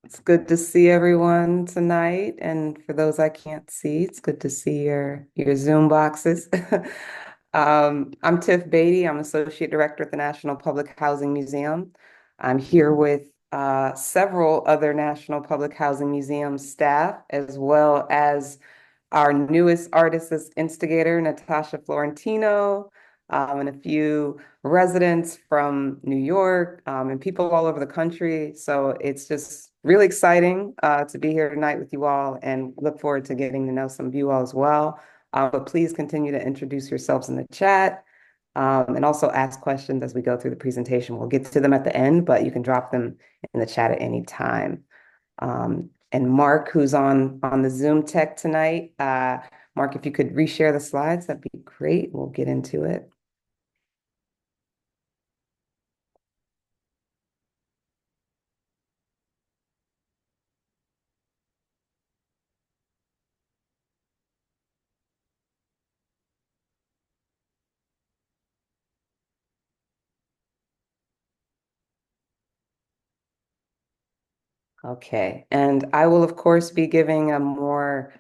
It's good to see everyone tonight. And for those I can't see, it's good to see your Zoom boxes. I'm Tiff Beatty. I'm Associate Director at the National Public Housing Museum. I'm here with several other National Public Housing Museum staff, as well as our newest artist as instigator, Natasha Florentino, and a few residents from New York, and people all over the country. So it's just really exciting to be here tonight with you all and look forward to getting to know some of you all as well. But please continue to introduce yourselves in the chat, and also ask questions as we go through the presentation. We'll get to them at the end, but you can drop them in the chat at any time. And Mark, who's on the Zoom tech tonight, Mark, if you could reshare the slides, that'd be great. We'll get into it. Okay, and I will, of course, be giving a more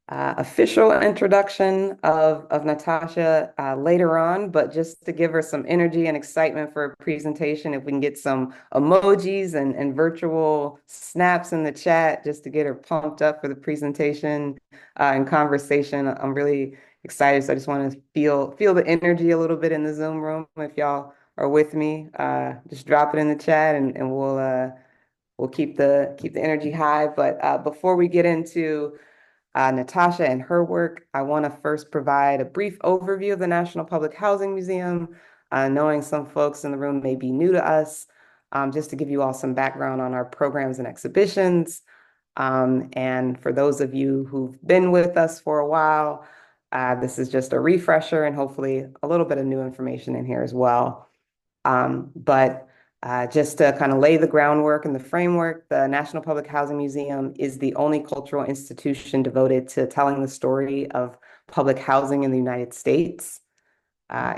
official introduction of Natasha later on, but just to give her some energy and excitement for a presentation, if we can get some emojis and virtual snaps in the chat just to get her pumped up for the presentation and conversation. I'm really excited, so I just want to feel the energy a little bit in the Zoom room. If y'all are with me, just drop it in the chat and we'll keep the energy high. But before we get into Natasha and her work, I want to first provide a brief overview of the National Public Housing Museum, knowing some folks in the room may be new to us, just to give you all some background on our programs and exhibitions. And for those of you who've been with us for a while, this is just a refresher and hopefully a little bit of new information in here as well. But just to kind of lay the groundwork and the framework, the National Public Housing Museum is the only cultural institution devoted to telling the story of public housing in the United States.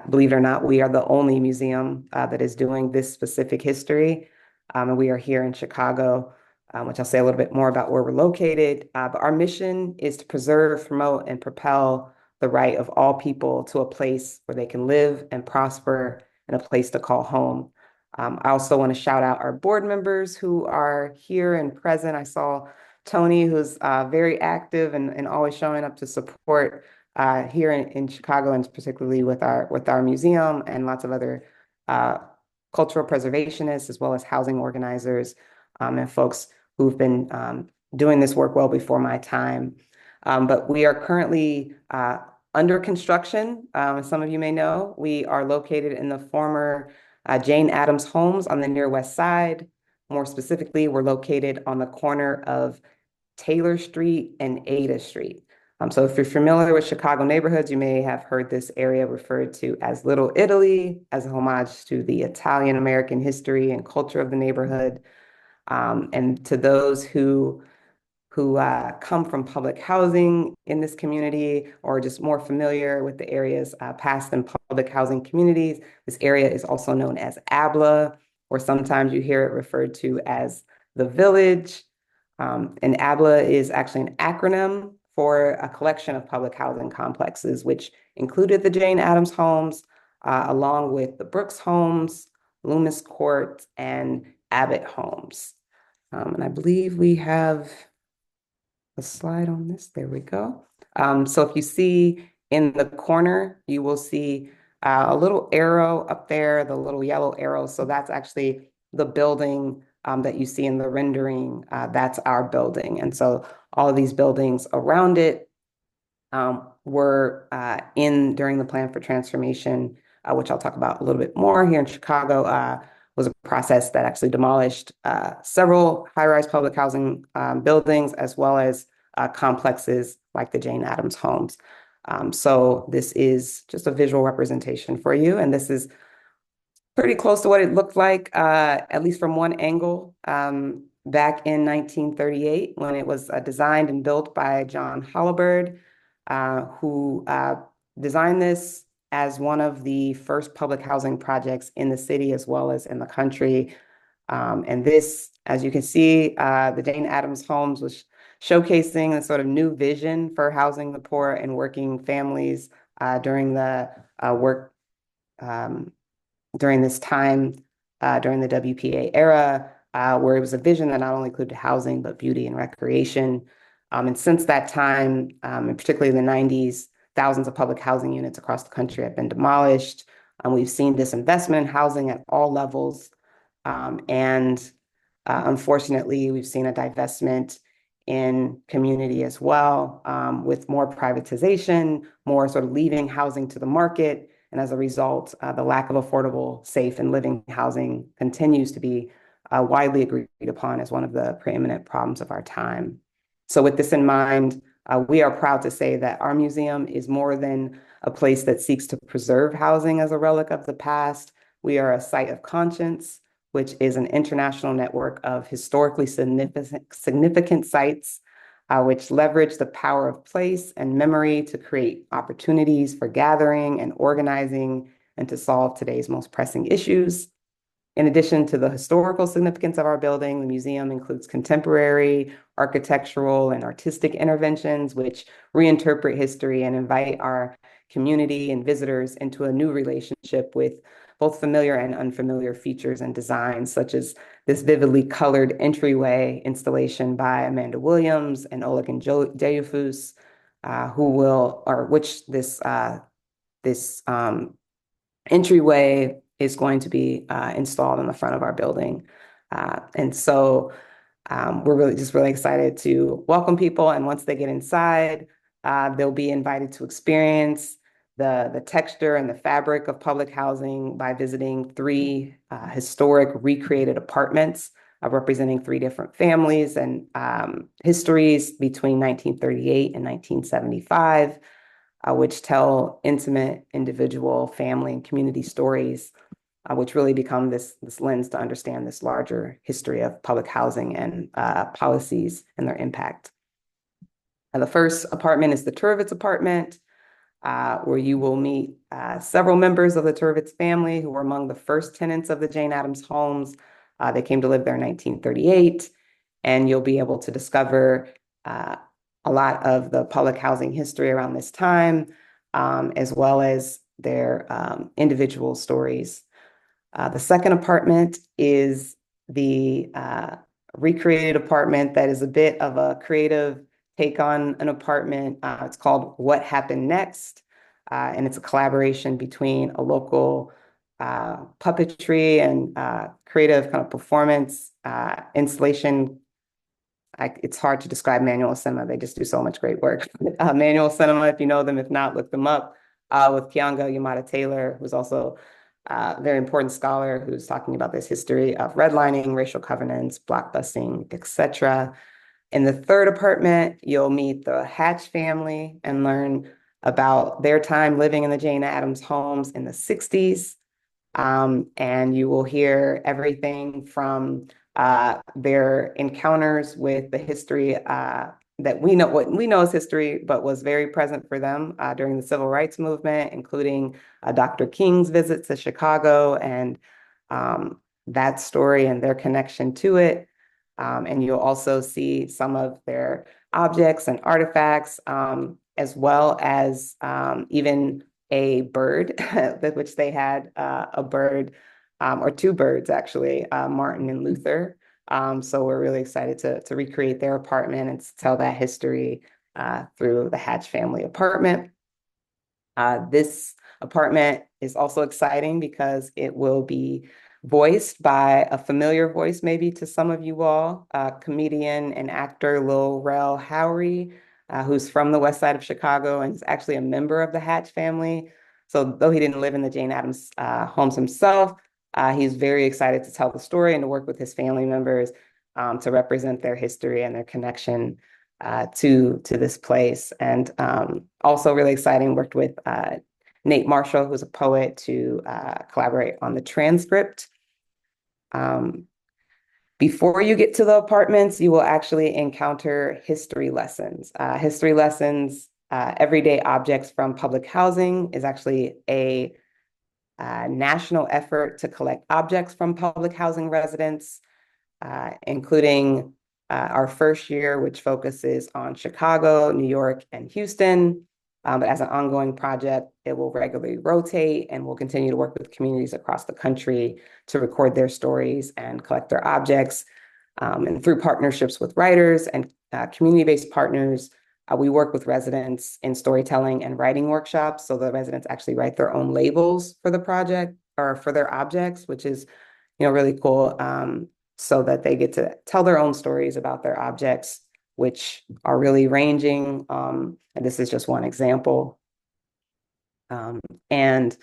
Believe it or not, we are the only museum that is doing this specific history. And we are here in Chicago, which I'll say a little bit more about where we're located. But our mission is to preserve, promote, and propel the right of all people to a place where they can live and prosper and a place to call home. I also want to shout out our board members who are here and present. I saw Tony, who's very active and always showing up to support here in Chicago, and particularly with our museum and lots of other uh, cultural preservationists, as well as housing organizers and folks who've been doing this work well before my time. But we are currently under construction. As some of you may know, we are located in the former Jane Addams Homes on the near west side. More specifically, we're located on the corner of Taylor Street and Ada Street. So if you're familiar with Chicago neighborhoods, you may have heard this area referred to as Little Italy as a homage to the Italian American history and culture of the neighborhood. And to those who come from public housing in this community or just more familiar with the area's past and public housing communities, this area is also known as ABLA, or sometimes you hear it referred to as the Village. And ABLA is actually an acronym for a collection of public housing complexes, which included the Jane Addams Homes, along with the Brooks Homes, Loomis Court, and Abbott Homes. And I believe we have a slide on this. There we go. So if you see in the corner, you will see a little arrow up there, the little yellow arrow. So that's actually the building that you see in the rendering. That's our building. And so all of these buildings around it were in during the plan for transformation, which I'll talk about a little bit more here in Chicago, was a process that actually demolished several high-rise public housing buildings, as well as complexes like the Jane Addams Homes. So this is just a visual representation for you, and this is pretty close to what it looked like, at least from one angle, back in 1938 when it was designed and built by John Hollibird, who designed this as one of the first public housing projects in the city as well as in the country. And this, as you can see, the Jane Addams Homes was showcasing a sort of new vision for housing the poor and working families during the work um, during this time, during the WPA era, where it was a vision that not only included housing, but beauty and recreation. And since that time, and particularly in the 90s, thousands of public housing units across the country have been demolished. We've seen disinvestment in housing at all levels. And unfortunately, we've seen a divestment in community as well, with more privatization, more sort of leaving housing to the market. And as a result, the lack of affordable, safe, and living housing continues to be widely agreed upon as one of the preeminent problems of our time. So with this in mind, we are proud to say that our museum is more than a place that seeks to preserve housing as a relic of the past. We are a site of conscience, which is an international network of historically significant sites, which leverage the power of place and memory to create opportunities for gathering and organizing and to solve today's most pressing issues. In addition to the historical significance of our building, the museum includes contemporary, architectural, and artistic interventions, which reinterpret history and invite our community and visitors into a new relationship with both familiar and unfamiliar features and designs, such as this vividly colored entryway installation by Amanda Williams and Olagun Jeyefus, this entryway is going to be installed in the front of our building. And so we're really excited to welcome people. And once they get inside, they'll be invited to experience the texture and the fabric of public housing by visiting three historic recreated apartments representing three different families and histories between 1938 and 1975. Which tell intimate individual, family, and community stories, which really become this lens to understand this larger history of public housing and policies and their impact. The first apartment is the Turvitz apartment, where you will meet several members of the Turvitz family who were among the first tenants of the Jane Addams Homes. They came to live there in 1938, and you'll be able to discover a lot of the public housing history around this time, as well as their individual stories. The second apartment is the recreated apartment that is a bit of a creative take on an apartment. It's called What Happened Next, and it's a collaboration between a local puppetry and creative kind of performance installation. It's hard to describe Manual Cinema. They just do so much great work. Manual Cinema, if you know them, if not, look them up, with Keeanga-Yamahtta Taylor, who's also a very important scholar who's talking about this history of redlining, racial covenants, blockbusting, etc. In the third apartment, you'll meet the Hatch family and learn about their time living in the Jane Addams Homes in the 60s. And you will hear everything from their encounters with the history that we know, what we know as history, but was very present for them during the Civil Rights Movement, including Dr. King's visit to Chicago and that story and their connection to it. And you'll also see some of their objects and artifacts, as well as even a bird, which they had a bird, or two birds actually, Martin and Luther. So we're really excited to recreate their apartment and to tell that history through the Hatch family apartment. This apartment is also exciting because it will be voiced by a familiar voice maybe to some of you all, comedian and actor Lil Rel Howery, who's from the west side of Chicago and is actually a member of the Hatch family. So though he didn't live in the Jane Addams homes himself, he's very excited to tell the story and to work with his family members to represent their history and their connection to this place. And also really exciting, worked with Nate Marshall, who's a poet, to collaborate on the transcript. Before you get to the apartments, you will actually encounter history lessons. Everyday Objects from Public Housing is actually a national effort to collect objects from public housing residents including our first year, which focuses on Chicago, New York, and Houston. But as an ongoing project, it will regularly rotate, and we'll continue to work with communities across the country to record their stories and collect their objects. And through partnerships with writers and community-based partners, we work with residents in storytelling and writing workshops. So the residents actually write their own labels for the project or for their objects, which is, really cool. So that they get to tell their own stories about their objects, which are really ranging. And this is just one example. And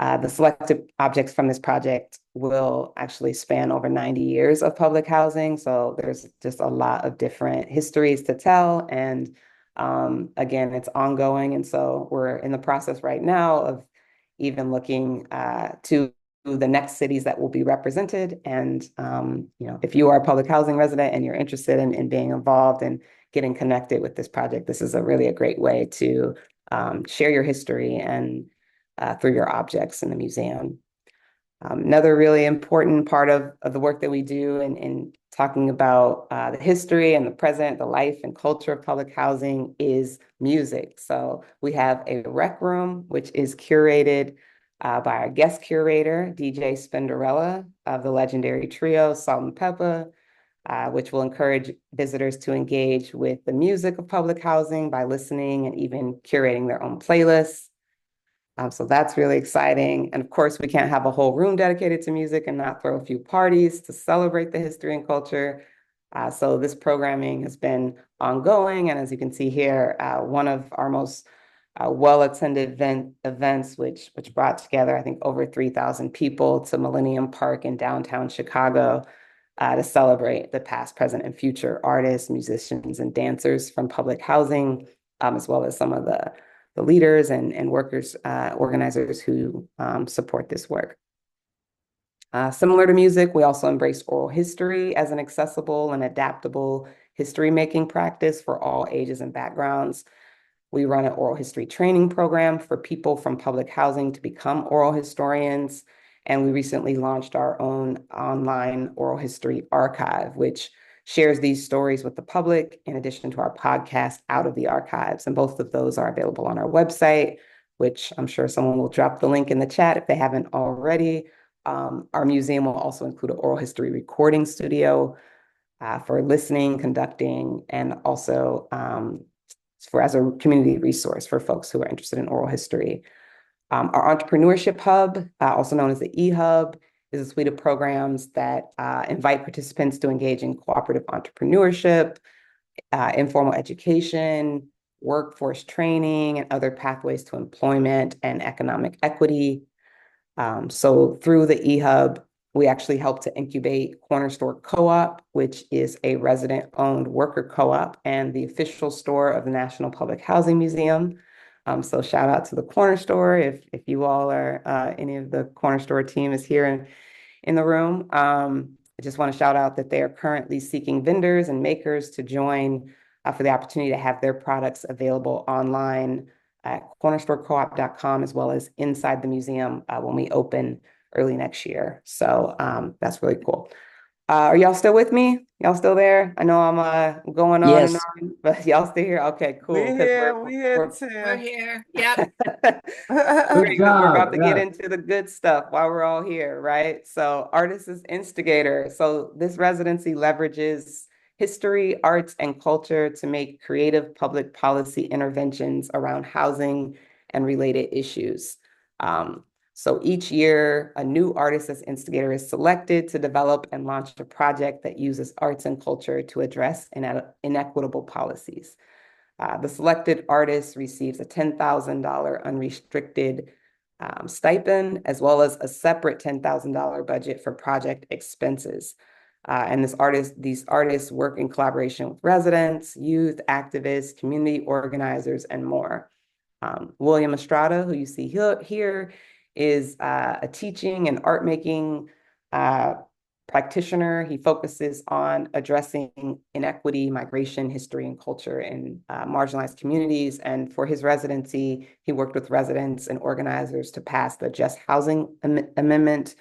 the selected objects from this project will actually span over 90 years of public housing. So there's just a lot of different histories to tell. And again, it's ongoing. And so we're in the process right now of even looking to the next cities that will be represented. And, if you are a public housing resident and you're interested in being involved and getting connected with this project, this is really a great way to share your history and through your objects in the museum. Another really important part of the work that we do in talking about the history and the present, the life and culture of public housing is music. So we have a rec room, which is curated by our guest curator, DJ Spinderella of the legendary trio Salt-N-Pepa, which will encourage visitors to engage with the music of public housing by listening and even curating their own playlists. So that's really exciting. And of course, we can't have a whole room dedicated to music and not throw a few parties to celebrate the history and culture. So this programming has been ongoing. And as you can see here, one of our most well-attended events, which brought together, I think, over 3,000 people to Millennium Park in downtown Chicago to celebrate the past, present, and future artists, musicians, and dancers from public housing, as well as some of the leaders and workers, organizers who support this work. Similar to music, we also embrace oral history as an accessible and adaptable history-making practice for all ages and backgrounds. We run an oral history training program for people from public housing to become oral historians. And we recently launched our own online oral history archive, which shares these stories with the public in addition to our podcast Out of the Archives. And both of those are available on our website, which I'm sure someone will drop the link in the chat if they haven't already. Our museum will also include an oral history recording studio for listening, conducting, and also as a community resource for folks who are interested in oral history. Our entrepreneurship hub, also known as the eHub, is a suite of programs that invite participants to engage in cooperative entrepreneurship, informal education, workforce training, and other pathways to employment and economic equity. So through the eHub, we actually help to incubate Corner Store Co-op, which is a resident-owned worker co-op and the official store of the National Public Housing Museum. So shout out to the Corner Store if you all are any of the Corner Store team is here in the room. I just want to shout out that they are currently seeking vendors and makers to join for the opportunity to have their products available online at cornerstorecoop.com as well as inside the museum when we open early next year. So that's really cool. Are y'all still with me? Y'all still there? I know I'm going on and Yes. on, but y'all still here? Okay, cool. We Because here, we here, We're Tim. here. Yep. Good Great, because we're about job. to Yeah. get into the good stuff while we're all here, right? So, Artist as Instigator. So, this residency leverages history, arts, and culture to make creative public policy interventions around housing and related issues. So each year, a new Artist as Instigator is selected to develop and launch a project that uses arts and culture to address inequitable policies. The selected artist receives a $10,000 unrestricted stipend, as well as a separate $10,000 budget for project expenses. And these artists work in collaboration with residents, youth, activists, community organizers, and more. William Estrada, who you see here, is a teaching and art making practitioner. He focuses on addressing inequity, migration, history, and culture in marginalized communities. And for his residency, he worked with residents and organizers to pass the Just Housing Amendment,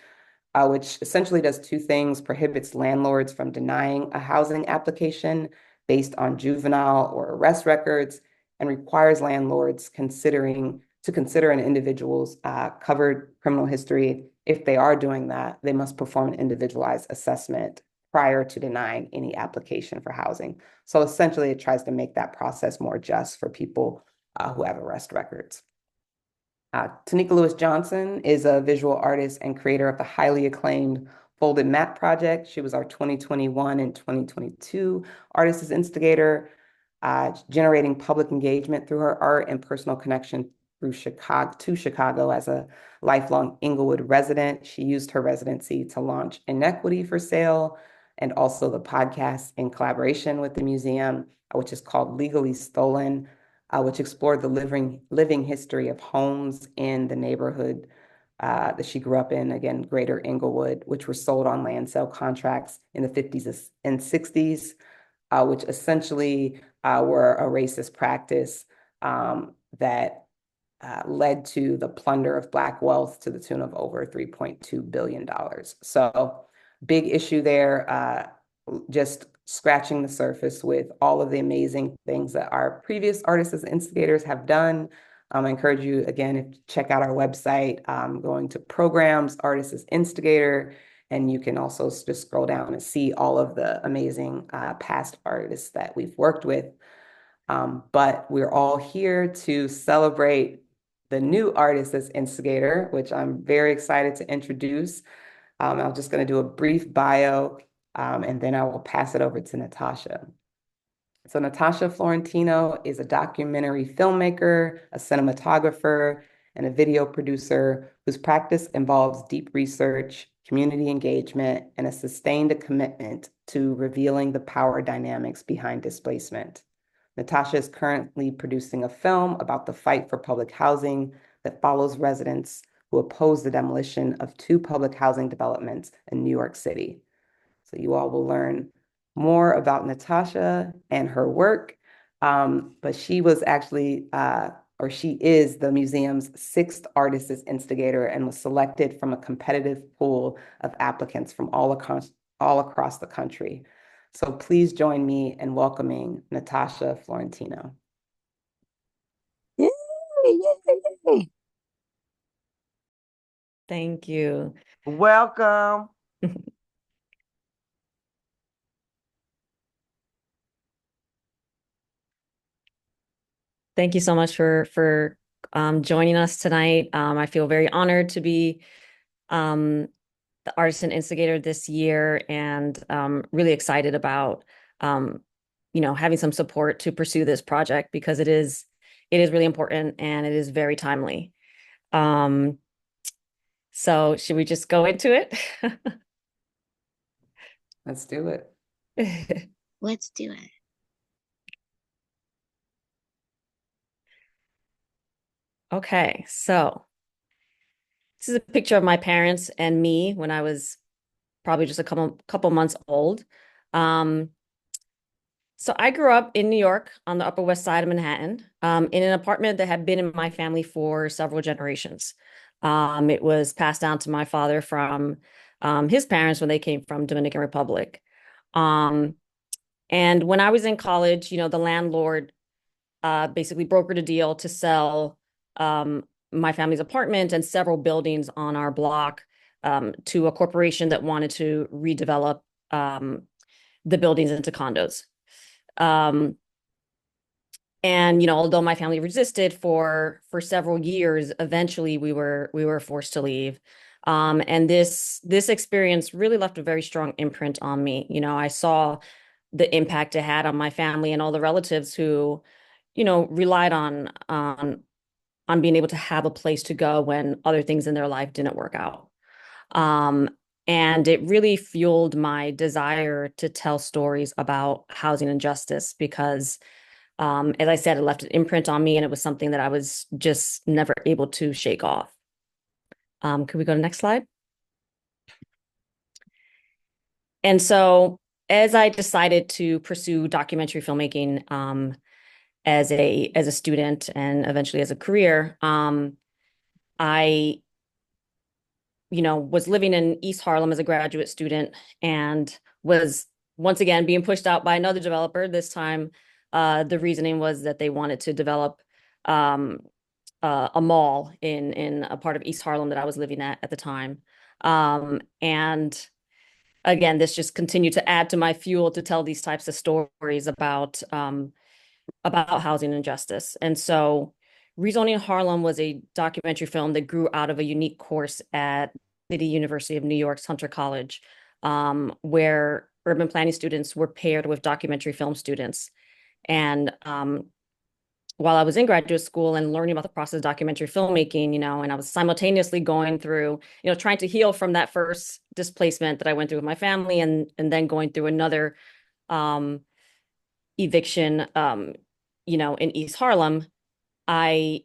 which essentially does two things: prohibits landlords from denying a housing application based on juvenile or arrest records, and requires landlords to consider an individual's covered criminal history. If they are doing that, they must perform an individualized assessment prior to denying any application for housing. So essentially, it tries to make that process more just for people who have arrest records. Tanika Lewis Johnson is a visual artist and creator of the highly acclaimed Folded Map Project. She was our 2021 and 2022 Artist as Instigator, generating public engagement through her art and personal connection through Chicago as a lifelong Inglewood resident. She used her residency to launch Inequity for Sale and also the podcast in collaboration with the museum, which is called Legally Stolen, which explored the living history of homes in the neighborhood that she grew up in, again, Greater Inglewood, which were sold on land sale contracts in the 50s and 60s, which essentially were a racist practice that led to the plunder of Black wealth to the tune of over $3.2 billion. So big issue there, just scratching the surface with all of the amazing things that our previous artists as instigators have done. I encourage you, again, to check out our website, going to programs, Artists as Instigator, and you can also just scroll down and see all of the amazing past artists that we've worked with. But we're all here to celebrate the new Artist as Instigator, which I'm very excited to introduce. I'm just going to do a brief bio, and then I will pass it over to Natasha. So Natasha Florentino is a documentary filmmaker, a cinematographer, and a video producer whose practice involves deep research, community engagement, and a sustained commitment to revealing the power dynamics behind displacement. Natasha is currently producing a film about the fight for public housing that follows residents who oppose the demolition of two public housing developments in New York City. So you all will learn more about Natasha and her work, but she was actually, or she is the museum's sixth Artist as Instigator and was selected from a competitive pool of applicants from all across the country. So please join me in welcoming Natasha Florentino. Yay, yay, yay. Thank you. Welcome. Thank you so much for joining us tonight. I feel very honored to be the Artisan Instigator this year, and really excited about having some support to pursue this project because it is really important and it is very timely. So should we just go into it? Let's do it. Let's do it. Okay, so this is a picture of my parents and me when I was probably just a couple months old. So I grew up in New York on the Upper West Side of Manhattan, in an apartment that had been in my family for several generations. It was passed down to my father from his parents when they came from Dominican Republic. And when I was in college, the landlord basically brokered a deal to sell my family's apartment and several buildings on our block to a corporation that wanted to redevelop the buildings into condos. And although my family resisted for several years, eventually we were forced to leave. And this experience really left a very strong imprint on me. I saw the impact it had on my family and all the relatives who, relied on being able to have a place to go when other things in their life didn't work out. And it really fueled my desire to tell stories about housing injustice because, as I said, it left an imprint on me and it was something that I was just never able to shake off. Could we go to the next slide? And so as I decided to pursue documentary filmmaking as a student and eventually as a career, I was living in East Harlem as a graduate student and was once again being pushed out by another developer. This time, the reasoning was that they wanted to develop a mall in a part of East Harlem that I was living at the time. And again, this just continued to add to my fuel to tell these types of stories about housing injustice. And so Rezoning Harlem was a documentary film that grew out of a unique course at City University of New York's Hunter College, where urban planning students were paired with documentary film students. And while I was in graduate school and learning about the process of documentary filmmaking, and I was simultaneously going through, trying to heal from that first displacement that I went through with my family and then going through another eviction, in East Harlem, as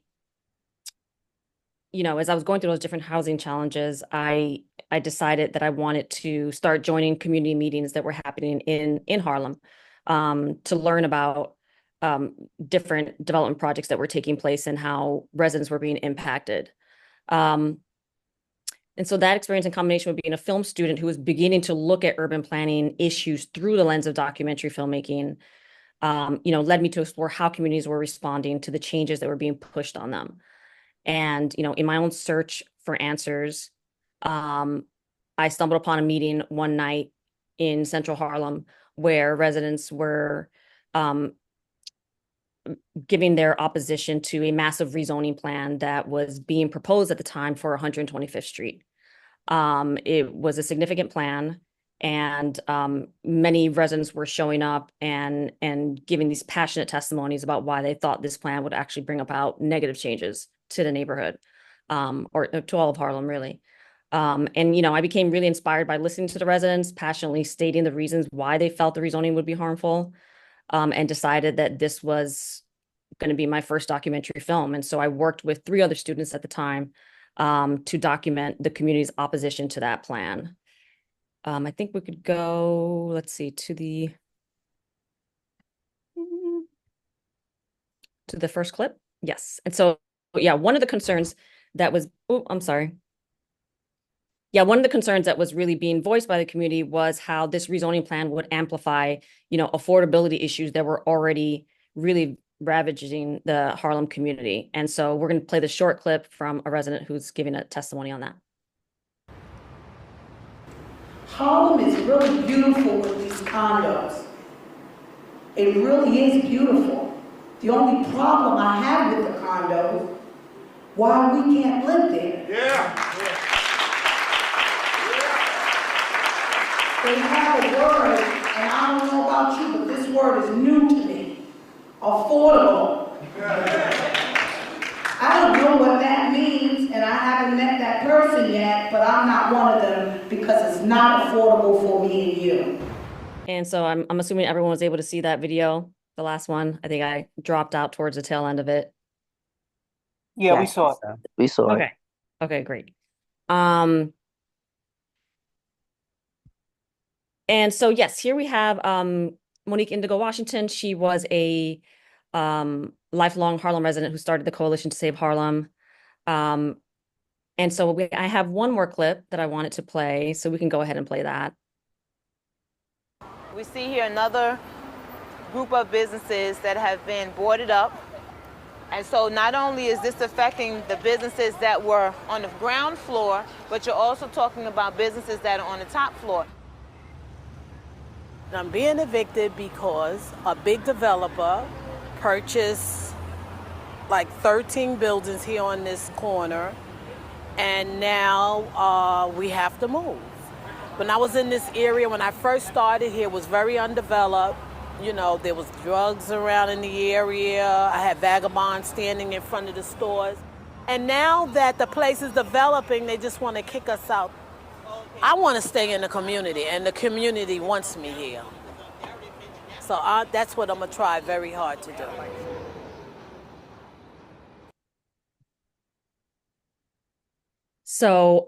I was going through those different housing challenges, I decided that I wanted to start joining community meetings that were happening in Harlem, to learn about different development projects that were taking place and how residents were being impacted. And so that experience in combination with being a film student who was beginning to look at urban planning issues through the lens of documentary filmmaking, led me to explore how communities were responding to the changes that were being pushed on them. And, in my own search for answers, I stumbled upon a meeting one night in Central Harlem where residents were giving their opposition to a massive rezoning plan that was being proposed at the time for 125th Street. It was a significant plan, and many residents were showing up and giving these passionate testimonies about why they thought this plan would actually bring about negative changes to the neighborhood, or to all of Harlem, really. And I became really inspired by listening to the residents passionately stating the reasons why they felt the rezoning would be harmful, and decided that this was going to be my first documentary film. And so I worked with 3 other students at the time to document the community's opposition to that plan. I think we could go, let's see, to the first clip. Yes. And so, yeah, one of the concerns that was, I'm sorry. Yeah, one of the concerns that was really being voiced by the community was how this rezoning plan would amplify, affordability issues that were already really ravaging the Harlem community. And so we're going to play the short clip from a resident who's giving a testimony on that. Harlem is really beautiful with these condos. It really is beautiful. The only problem I have with the condos, why we can't live there. They have a word, and I don't know about you, but this word is new to me. Affordable. I don't know what that means, and I haven't met that person yet, but I'm not one of them because it's not affordable for me and you. And so I'm assuming everyone was able to see that video, the last one. I think I dropped out towards the tail end of it. Yeah, we Yes, saw it. so. We saw it. Okay. Okay, great. And so, yes, here we have Monique Indigo Washington. She was a lifelong Harlem resident who started the Coalition to Save Harlem. And so I have one more clip that I wanted to play, so we can go ahead and play that. We see here another group of businesses that have been boarded up. And so not only is this affecting the businesses that were on the ground floor, but you're also talking about businesses that are on the top floor. I'm being evicted because a big developer purchased like 13 buildings here on this corner, and now we have to move. When I was in this area, when I first started here, it was very undeveloped. There was drugs around in the area. I had vagabonds standing in front of the stores. And now that the place is developing, they just want to kick us out. I want to stay in the community, and the community wants me here. So that's what I'm going to try very hard to do. So,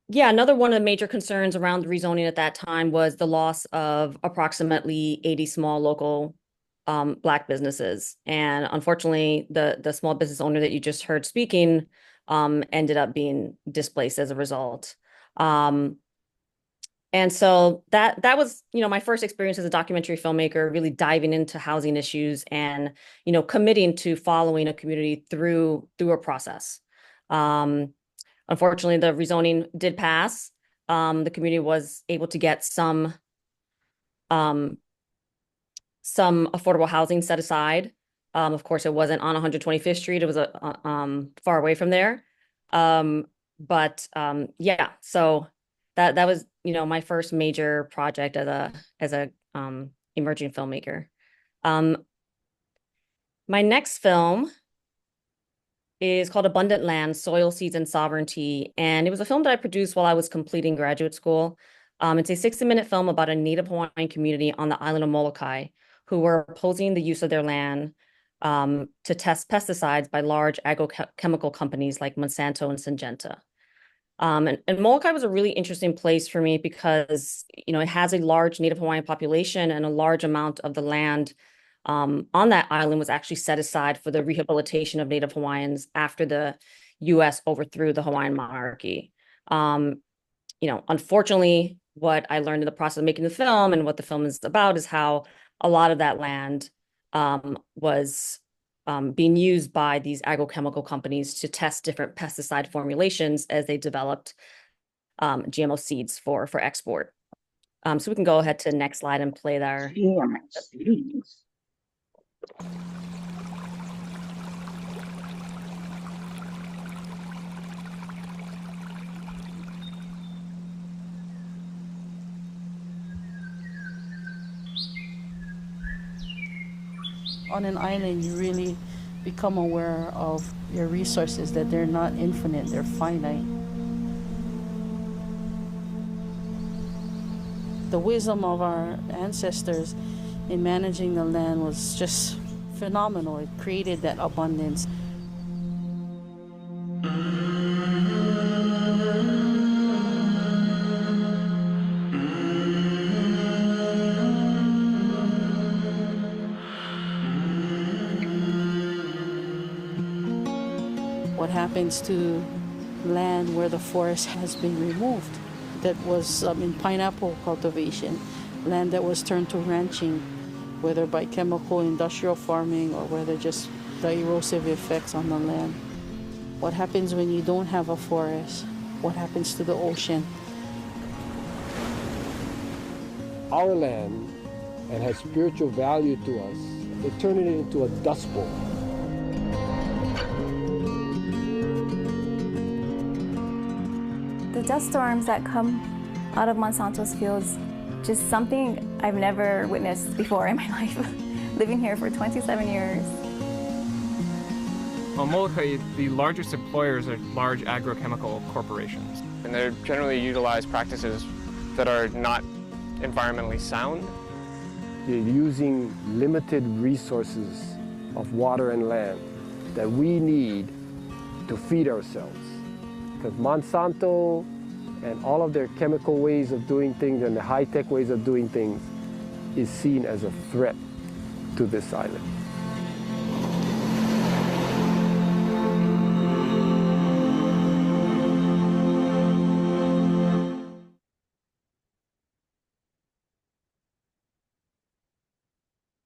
yeah, another one of the major concerns around the rezoning at that time was the loss of approximately 80 small local Black businesses. And unfortunately, the small business owner that you just heard speaking ended up being displaced as a result. And so that was, my first experience as a documentary filmmaker, really diving into housing issues and, committing to following a community through a process. Unfortunately, the rezoning did pass. The community was able to get some affordable housing set aside. Of course, it wasn't on 125th Street. It was far away from there. Yeah, so that was, my first major project as a emerging filmmaker. My next film is called Abundant Land, Soil, Seeds, and Sovereignty. And it was a film that I produced while I was completing graduate school. It's a 60-minute film about a Native Hawaiian community on the island of Molokai who were opposing the use of their land to test pesticides by large agrochemical companies like Monsanto and Syngenta. And Molokai was a really interesting place for me because, it has a large Native Hawaiian population, and a large amount of the land on that island was actually set aside for the rehabilitation of Native Hawaiians after the U.S. overthrew the Hawaiian monarchy. Unfortunately, what I learned in the process of making the film and what the film is about is how a lot of that land was being used by these agrochemical companies to test different pesticide formulations as they developed GMO seeds for export. So we can go ahead to the next slide and play there. On an island, you really become aware of your resources, that they're not infinite, they're finite. The wisdom of our ancestors in managing the land was just phenomenal. It created that abundance. What happens to land where the forest has been removed? That was in pineapple cultivation, land that was turned to ranching, whether by chemical industrial farming or whether just the erosive effects on the land. What happens when you don't have a forest? What happens to the ocean? Our land, and has spiritual value to us, they turn it into a dust bowl. The dust storms that come out of Monsanto's fields, just something I've never witnessed before in my life, living here for 27 years. Well, Molokai, the largest employers are large agrochemical corporations. And they generally utilize practices that are not environmentally sound. You're using limited resources of water and land that we need to feed ourselves. Because Monsanto and all of their chemical ways of doing things and the high-tech ways of doing things is seen as a threat to this island.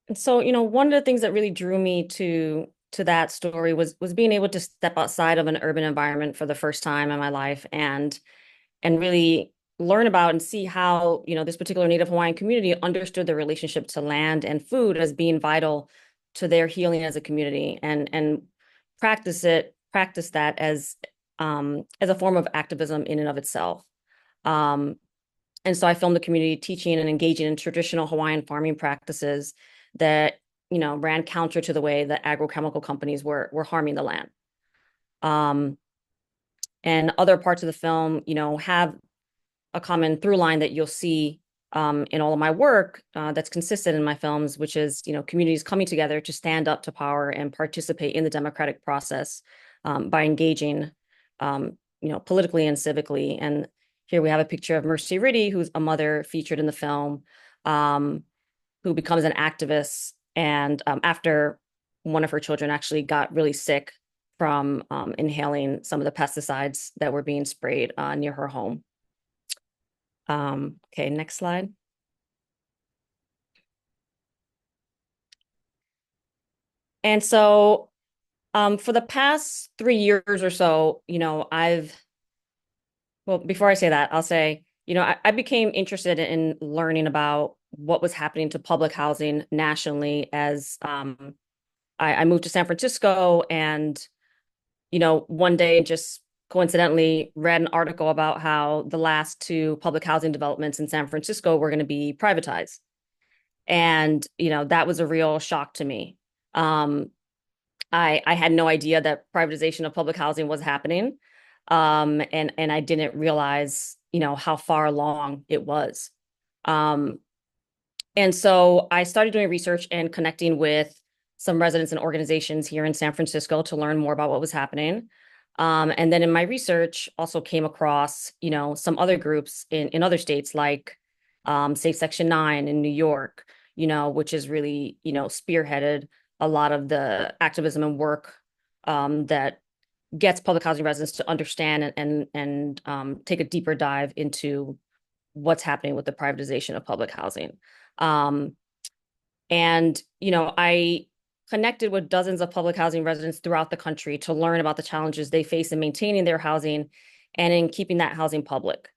And so, one of the things that really drew me to that story was being able to step outside of an urban environment for the first time in my life and really learn about and see how, this particular Native Hawaiian community understood the relationship to land and food as being vital to their healing as a community, and practice that as a form of activism in and of itself. And so I filmed the community teaching and engaging in traditional Hawaiian farming practices that, ran counter to the way that agrochemical companies were harming the land. And other parts of the film, have a common through line that you'll see in all of my work that's consistent in my films, which is, communities coming together to stand up to power and participate in the democratic process by engaging, politically and civically. And here we have a picture of Mercy Riddy, who's a mother featured in the film, who becomes an activist. And after one of her children actually got really sick from inhaling some of the pesticides that were being sprayed near her home. Okay, next slide. And so for the past 3 years or so, well, before I say that, I'll say, I became interested in learning about what was happening to public housing nationally as I moved to San Francisco, and, one day just coincidentally read an article about how the last 2 public housing developments in San Francisco were going to be privatized. And, that was a real shock to me. I had no idea that privatization of public housing was happening. And I didn't realize, how far along it was. And so I started doing research and connecting with some residents and organizations here in San Francisco to learn more about what was happening. And then in my research also came across, some other groups in other states like Safe Section 9 in New York, which is really, spearheaded a lot of the activism and work that gets public housing residents to understand and take a deeper dive into what's happening with the privatization of public housing. I connected with dozens of public housing residents throughout the country to learn about the challenges they face in maintaining their housing and in keeping that housing public.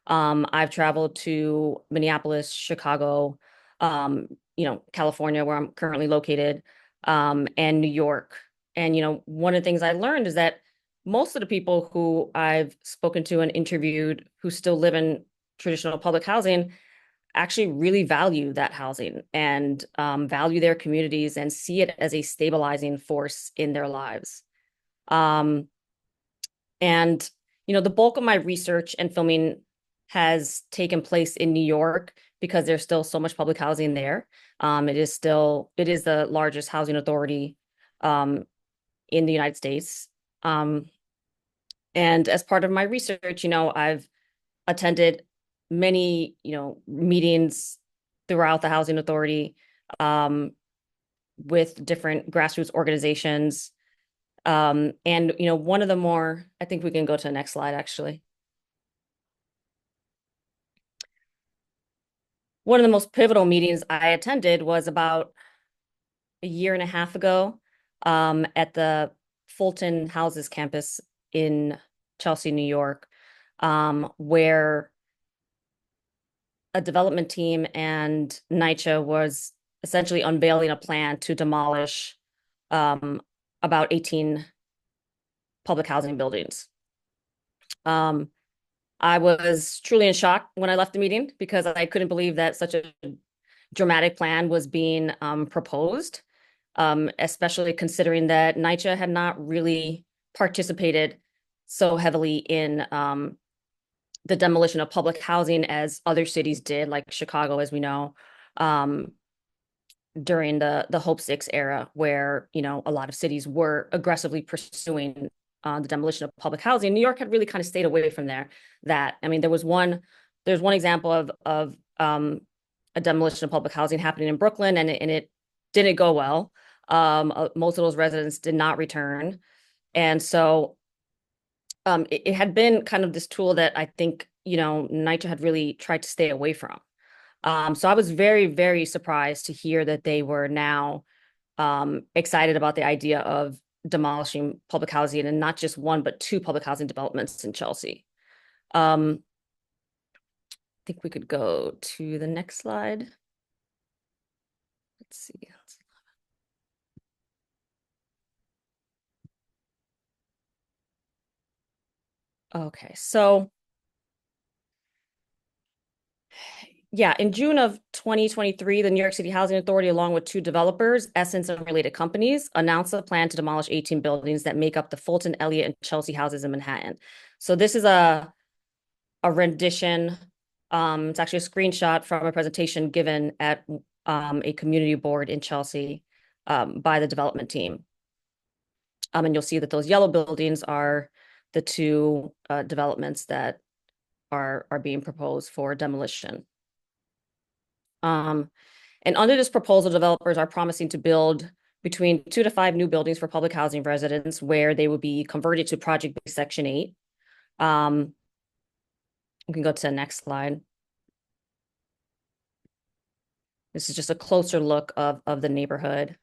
I've traveled to Minneapolis, Chicago, California, where I'm currently located, and New York. And, one of the things I learned is that most of the people who I've spoken to and interviewed who still live in traditional public housing actually really value that housing and value their communities and see it as a stabilizing force in their lives. The bulk of my research and filming has taken place in New York because there's still so much public housing there. It is the largest housing authority in the United States. And as part of my research, I've attended many, meetings throughout the housing authority with different grassroots organizations. One of the more, I think we can go to the next slide, actually. One of the most pivotal meetings I attended was about a year and a half ago at the Fulton Houses campus in Chelsea, New York, where a development team and NYCHA was essentially unveiling a plan to demolish about 18 public housing buildings. I was truly in shock when I left the meeting because I couldn't believe that such a dramatic plan was being proposed, especially considering that NYCHA had not really participated so heavily in the demolition of public housing as other cities did, like Chicago, as we know, during the Hope 6 era, where, a lot of cities were aggressively pursuing the demolition of public housing. New York had really kind of stayed away from that. I mean, there's one example of a demolition of public housing happening in Brooklyn, and it didn't go well. Most of those residents did not return. And so it had been kind of this tool that I think, NYCHA had really tried to stay away from. So I was very, very surprised to hear that they were now excited about the idea of demolishing public housing, and not just one, but 2 public housing developments in Chelsea. I think we could go to the next slide. Let's see. Okay, so yeah, in June of 2023, the New York City Housing Authority, along with 2 developers, Essence and related companies, announced a plan to demolish 18 buildings that make up the Fulton, Elliott, and Chelsea houses in Manhattan. So this is a rendition. It's actually a screenshot from a presentation given at a community board in Chelsea by the development team. And you'll see that those yellow buildings are the 2 developments that are being proposed for demolition. And under this proposal, developers are promising to build between 2 to 5 new buildings for public housing residents where they will be converted to project-based Section 8. We can go to the next slide. This is just a closer look of the neighborhood.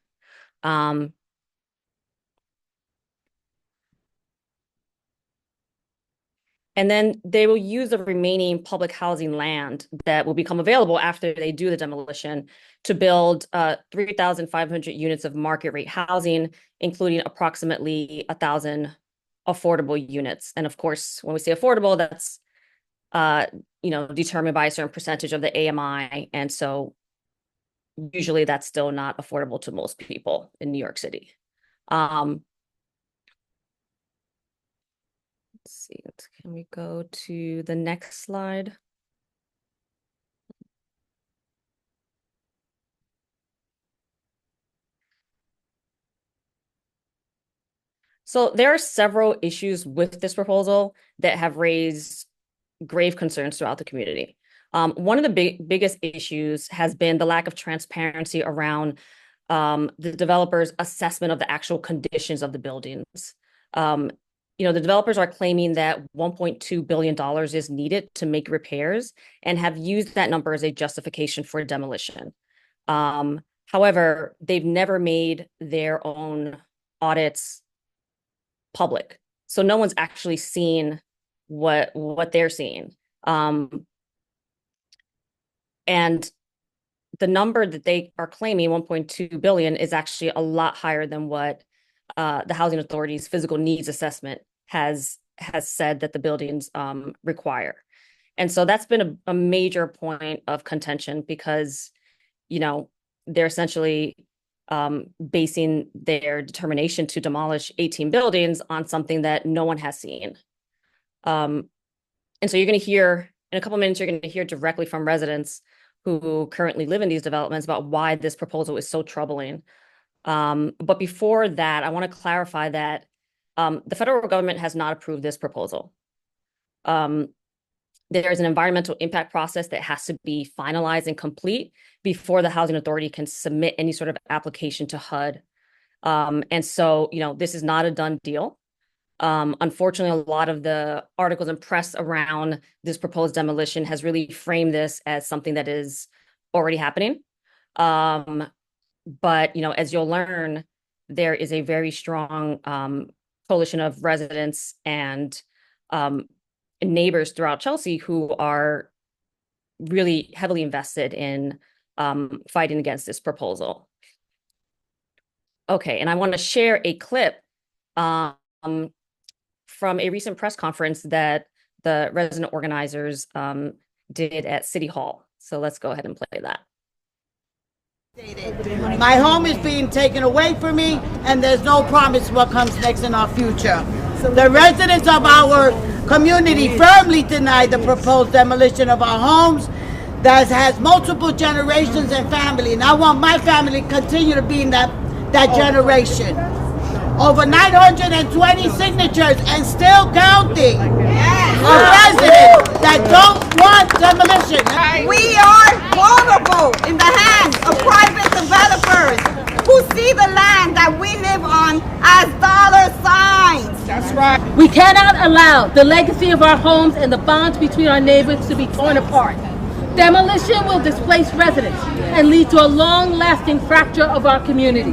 And then they will use the remaining public housing land that will become available after they do the demolition to build 3,500 units of market rate housing, including approximately 1,000 affordable units. And of course, when we say affordable, that's determined by a certain percentage of the AMI. And so usually that's still not affordable to most people in New York City. Let's see, can we go to the next slide? So there are several issues with this proposal that have raised grave concerns throughout the community. One of the biggest issues has been the lack of transparency around the developer's assessment of the actual conditions of the buildings. The developers are claiming that $1.2 billion is needed to make repairs and have used that number as a justification for demolition. However, they've never made their own audits public. So no one's actually seen what they're seeing. And the number that they are claiming, 1.2 billion, is actually a lot higher than what the Housing Authority's physical needs assessment has said that the buildings require. And so that's been a major point of contention because, they're essentially basing their determination to demolish 18 buildings on something that no one has seen. And so you're going to hear, in a couple minutes, you're going to hear directly from residents who currently live in these developments about why this proposal is so troubling. But before that, I want to clarify that the federal government has not approved this proposal. There is an environmental impact process that has to be finalized and complete before the Housing Authority can submit any sort of application to HUD. And so, this is not a done deal. Unfortunately, a lot of the articles and press around this proposed demolition has really framed this as something that is already happening. But, as you'll learn, there is a very strong coalition of residents and neighbors throughout Chelsea who are really heavily invested in fighting against this proposal. Okay, and I want to share a clip from a recent press conference that the resident organizers did at City Hall. So let's go ahead and play that. My home is being taken away from me, and there's no promise what comes next in our future. The residents of our community firmly deny the proposed demolition of our homes that has multiple generations and family, and I want my family to continue to be in that generation. Over 920 signatures and still counting of residents that don't want demolition. We are vulnerable in the hands of private developers who see the land that we live on as dollar signs. That's right. We cannot allow the legacy of our homes and the bonds between our neighbors to be torn apart. Demolition will displace residents and lead to a long-lasting fracture of our community.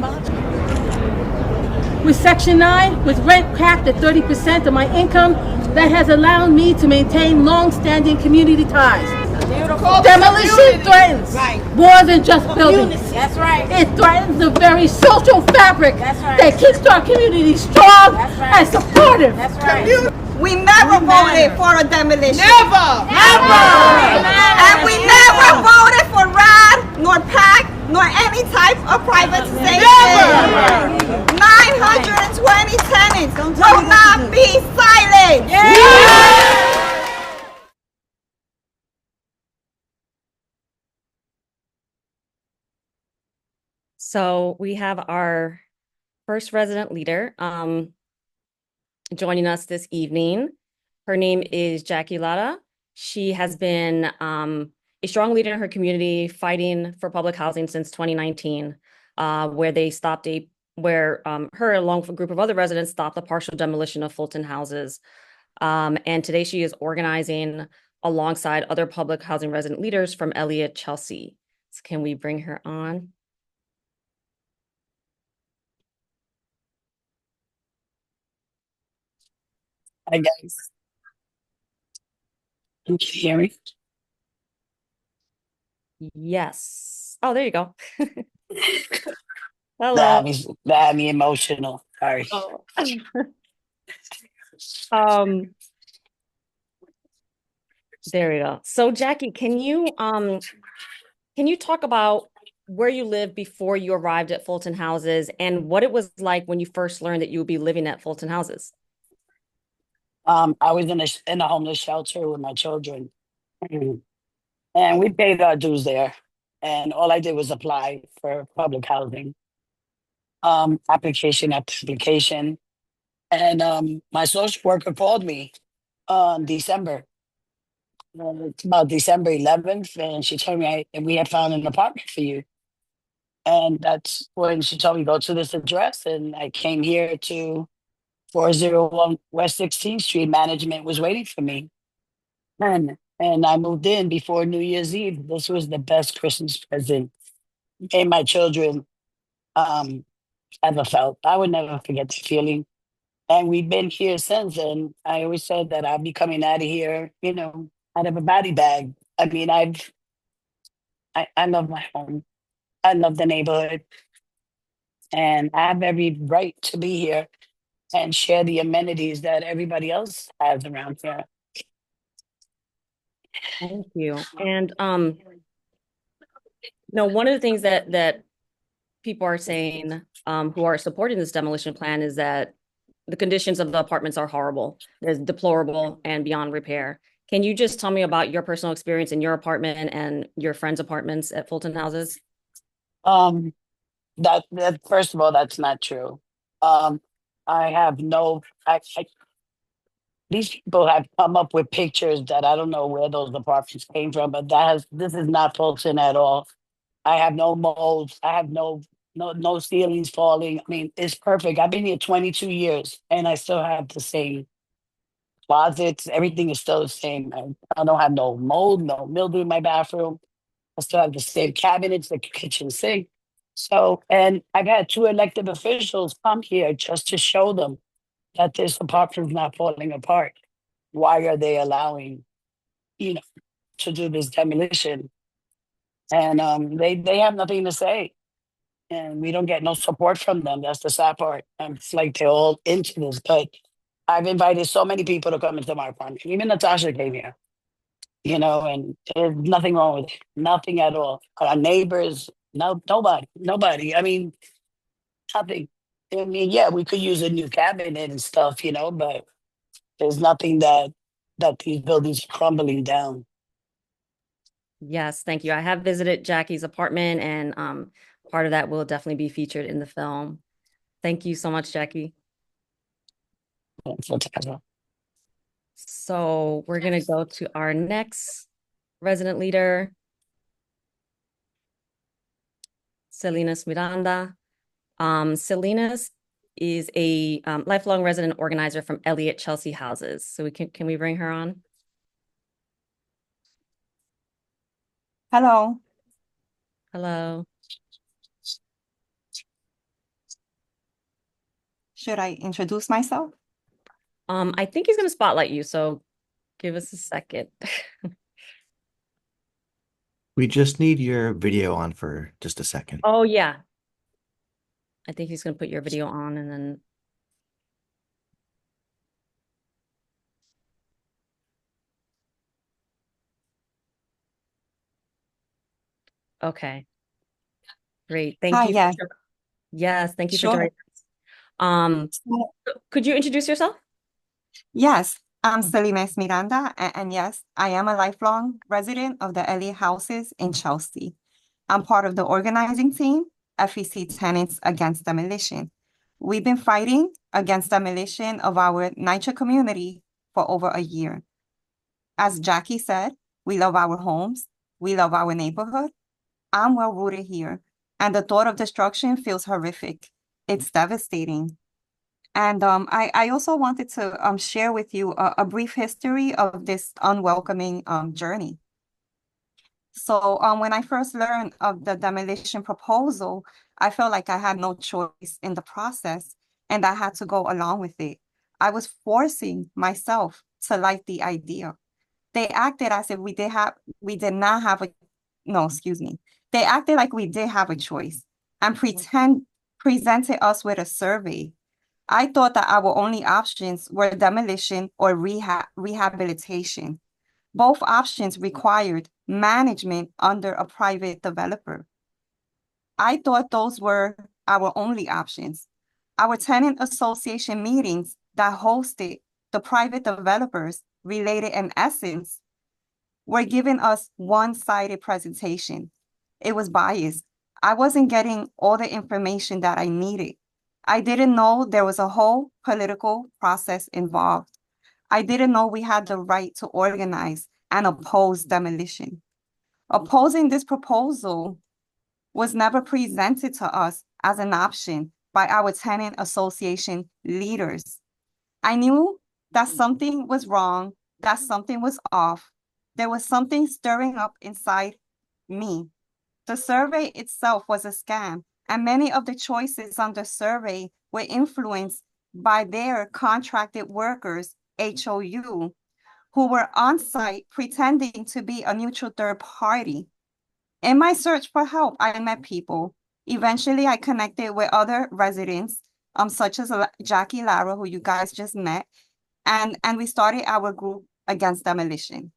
With Section 9, with rent capped at 30% of my income, that has allowed me to maintain long-standing community ties. Demolition threatens more than just buildings. That's right. It threatens the very social fabric that keeps our community strong and supportive. That's right. We never voted for a demolition. Never! And we never voted for RAD, nor PAC, nor any type of privatization. 920 tenants will not be silent. So we have our first resident leader joining us this evening. Her name is Jackie Lara. She has been a strong leader in her community, fighting for public housing since 2019, where they stopped a where her, along with a group of other residents, stopped the partial demolition of Fulton houses. And today she is organizing alongside other public housing resident leaders from Elliott Chelsea. So can we bring her on? Hi guys. Can you hear me? Yes. Oh, there you go. Hello. That had me emotional. Sorry. Oh. There we go. So Jackie, can you talk about where you lived before you arrived at Fulton Houses and what it was like when you first learned that you would be living at Fulton Houses? I was in a homeless shelter with my children. And we paid our dues there. And all I did was apply for public housing. Application after application. And my social worker called me on December. It's about December 11th, and she told me we had found an apartment for you. And that's when she told me go to this address, and I came here to 401 West 16th Street. Management was waiting for me. And I moved in before New Year's Eve. This was the best Christmas present and my children ever felt. I would never forget the feeling. And we've been here since. And I always said that I'll be coming out of here, out of a body bag. I mean, I love my home. I love the neighborhood. And I have every right to be here and share the amenities that everybody else has around here. Thank you. And one of the things that people are saying who are supporting this demolition plan is that the conditions of the apartments are horrible. They're deplorable and beyond repair. Can you just tell me about your personal experience in your apartment and your friends' apartments at Fulton Houses? That first of all, that's not true. I have these people have come up with pictures that I don't know where those apartments came from, but this is not Fulton at all. I have no molds. I have no ceilings falling. I mean, it's perfect. I've been here 22 years and I still have the same closets. Everything is still the same. I don't have no mold, no mildew in my bathroom. I still have the same cabinets, the kitchen sink. So, and I've had 2 elected officials come here just to show them that this apartment is not falling apart. Why are they allowing, to do this demolition? And they have nothing to say. And we don't get no support from them. That's the sad part. And it's like they're all into this. But I've invited so many people to come into my apartment. Even Natasha came here, and there's nothing wrong with it. Nothing at all. Our neighbors, nobody. I mean, nothing. I mean, yeah, we could use a new cabinet and stuff, but there's nothing that these buildings are crumbling down. Yes, thank you. I have visited Jackie's apartment, and part of that will definitely be featured in the film. Thank you so much, Jackie. So we're going to go to our next resident leader, Salinas Miranda. Salinas is a lifelong resident organizer from Elliott Chelsea Houses. So can we bring her on? Hello. Hello. Should I introduce myself? I think he's going to spotlight you, so give us a second. We just need your video on for just a second. Oh, yeah. I think he's going to put your video on and then. Okay. Great. Thank you. Yes. Yes, thank you for Sure. joining us. Could you introduce yourself? Yes, I'm Salinas Miranda, and yes, I am a lifelong resident of the Elliott Houses in Chelsea. I'm part of the organizing team, FEC Tenants Against Demolition. We've been fighting against demolition of our NYCHA community for over a year. As Jackie said, we love our homes, we love our neighborhood. I'm well rooted here, and the thought of destruction feels horrific. It's devastating. And I also wanted to share with you a brief history of this unwelcoming journey. So when I first learned of the demolition proposal, I felt like I had no choice in the process and I had to go along with it. I was forcing myself to like the idea. They acted as if we did not have a, no, excuse me. They acted like we did have a choice and presented us with a survey. I thought that our only options were demolition or rehabilitation. Both options required management under a private developer. I thought those were our only options. Our tenant association meetings that hosted the private developers related in essence were giving us one-sided presentation. It was biased. I wasn't getting all the information that I needed. I didn't know there was a whole political process involved. I didn't know we had the right to organize and oppose demolition. Opposing this proposal was never presented to us as an option by our tenant association leaders. I knew that something was wrong, that something was off. There was something stirring up inside me. The survey itself was a scam, and many of the choices on the survey were influenced by their contracted workers, HOU, who were on site pretending to be a neutral third party. In my search for help, I met people. Eventually, I connected with other residents, such as Jackie Lara, who you guys just met, and we started our group against demolition.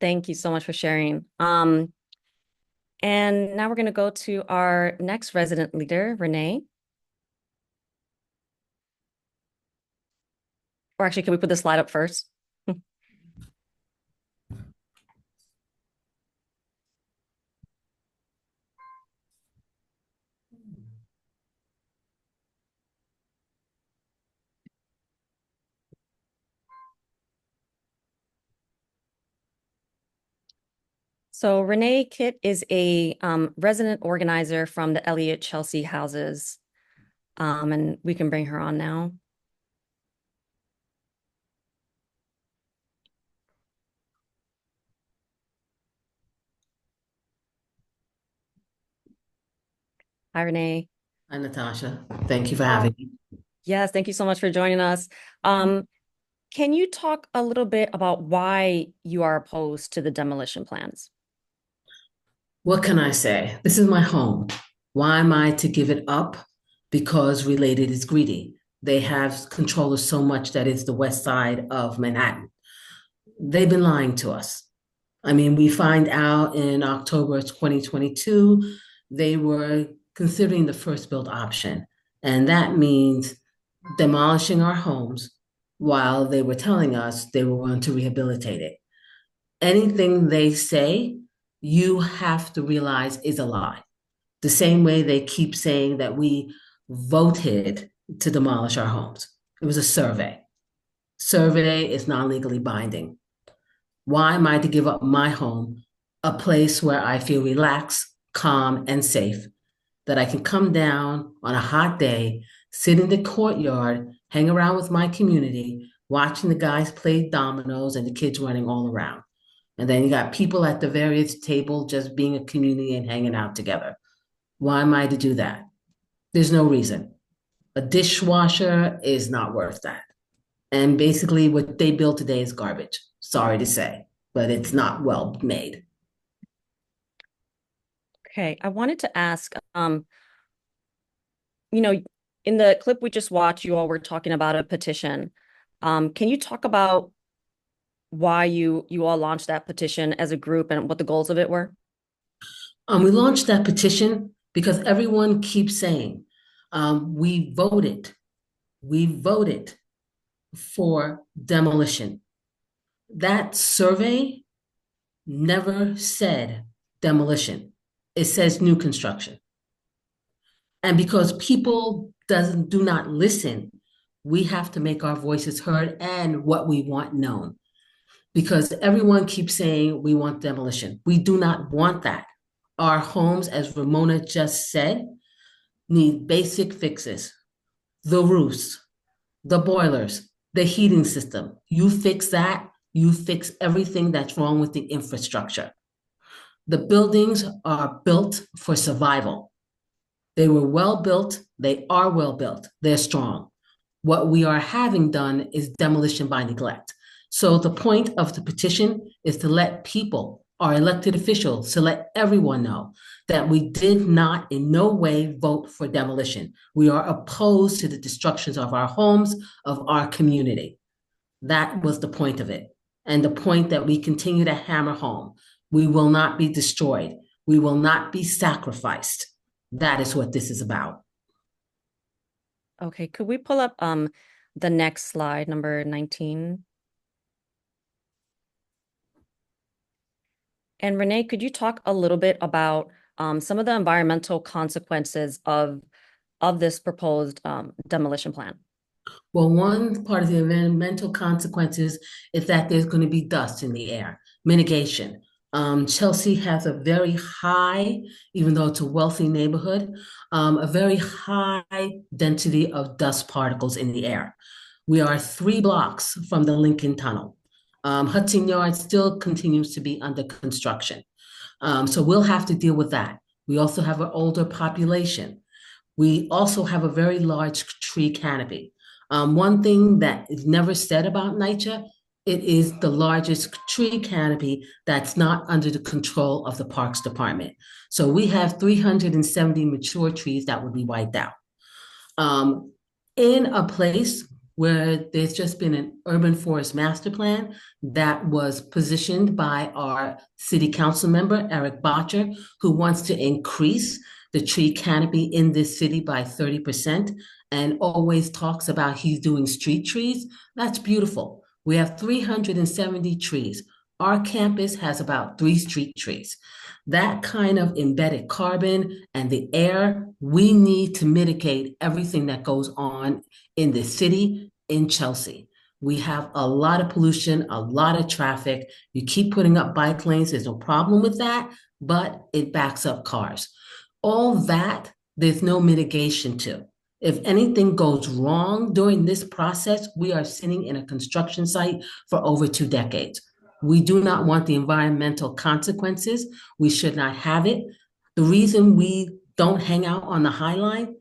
Thank you so much for sharing. And now we're going to go to our next resident leader, Renee. Or actually, can we put the slide up first? So Renee Kitt is a resident organizer from the Elliott Chelsea houses. And we can bring her on now. Hi, Renee. Hi, Natasha. Thank you for having me. Yes, thank you so much for joining us. Can you talk a little bit about why you are opposed to the demolition plans? What can I say? This is my home. Why am I to give it up? Because Related is greedy. They have control of so much that is the west side of Manhattan. They've been lying to us. I mean, we find out in October 2022, they were considering the first build option. And that means demolishing our homes while they were telling us they were going to rehabilitate it. Anything they say, you have to realize is a lie. The same way they keep saying that we voted to demolish our homes. It was a survey. Survey is non-legally binding. Why am I to give up my home, a place where I feel relaxed, calm, and safe, that I can come down on a hot day, sit in the courtyard, hang around with my community, watching the guys play dominoes and the kids running all around. And then you got people at the various table just being a community and hanging out together. Why am I to do that? There's no reason. A dishwasher is not worth that. And basically what they built today is garbage. Sorry to say, but it's not well made. Okay, I wanted to ask, in the clip we just watched, you all were talking about a petition. Can you talk about why you all launched that petition as a group and what the goals of it were? We launched that petition because everyone keeps saying, we voted for demolition. That survey never said demolition. It says new construction. And because people do not listen, we have to make our voices heard and what we want known. Because everyone keeps saying we want demolition. We do not want that. Our homes, as Ramona just said, need basic fixes. The roofs, the boilers, the heating system. You fix that, you fix everything that's wrong with the infrastructure. The buildings are built for survival. They were well built, they are well built, they're strong. What we are having done is demolition by neglect. So the point of the petition is to let people, our elected officials, to let everyone know that we did not in no way vote for demolition. We are opposed to the destructions of our homes, of our community. That was the point of it. And the point that we continue to hammer home. We will not be destroyed. We will not be sacrificed. That is what this is about. Okay, could we pull up the next slide, number 19? And Renee, could you talk a little bit about some of the environmental consequences of this proposed demolition plan? Well, one part of the environmental consequences is that there's going to be dust in the air. Mitigation. Chelsea has a very high, even though it's a wealthy neighborhood, a very high density of dust particles in the air. We are 3 blocks from the Lincoln Tunnel. Hudson Yards still continues to be under construction. So we'll have to deal with that. We also have an older population. We also have a very large tree canopy. One thing that is never said about NYCHA, it is the largest tree canopy that's not under the control of the Parks Department. So we have 370 mature trees that would be wiped out. In a place where there's just been an urban forest master plan that was positioned by our city council member, Eric Botcher, who wants to increase the tree canopy in this city by 30% and always talks about he's doing street trees. That's beautiful. We have 370 trees. Our campus has about 3 street trees. That kind of embedded carbon and the air, we need to mitigate everything that goes on in the city, in Chelsea. We have a lot of pollution, a lot of traffic. You keep putting up bike lanes, there's no problem with that, but it backs up cars. All that, there's no mitigation to. If anything goes wrong during this process, we are sitting in a construction site for over 2 decades. We do not want the environmental consequences. We should not have it. The reason we don't hang out on the High Line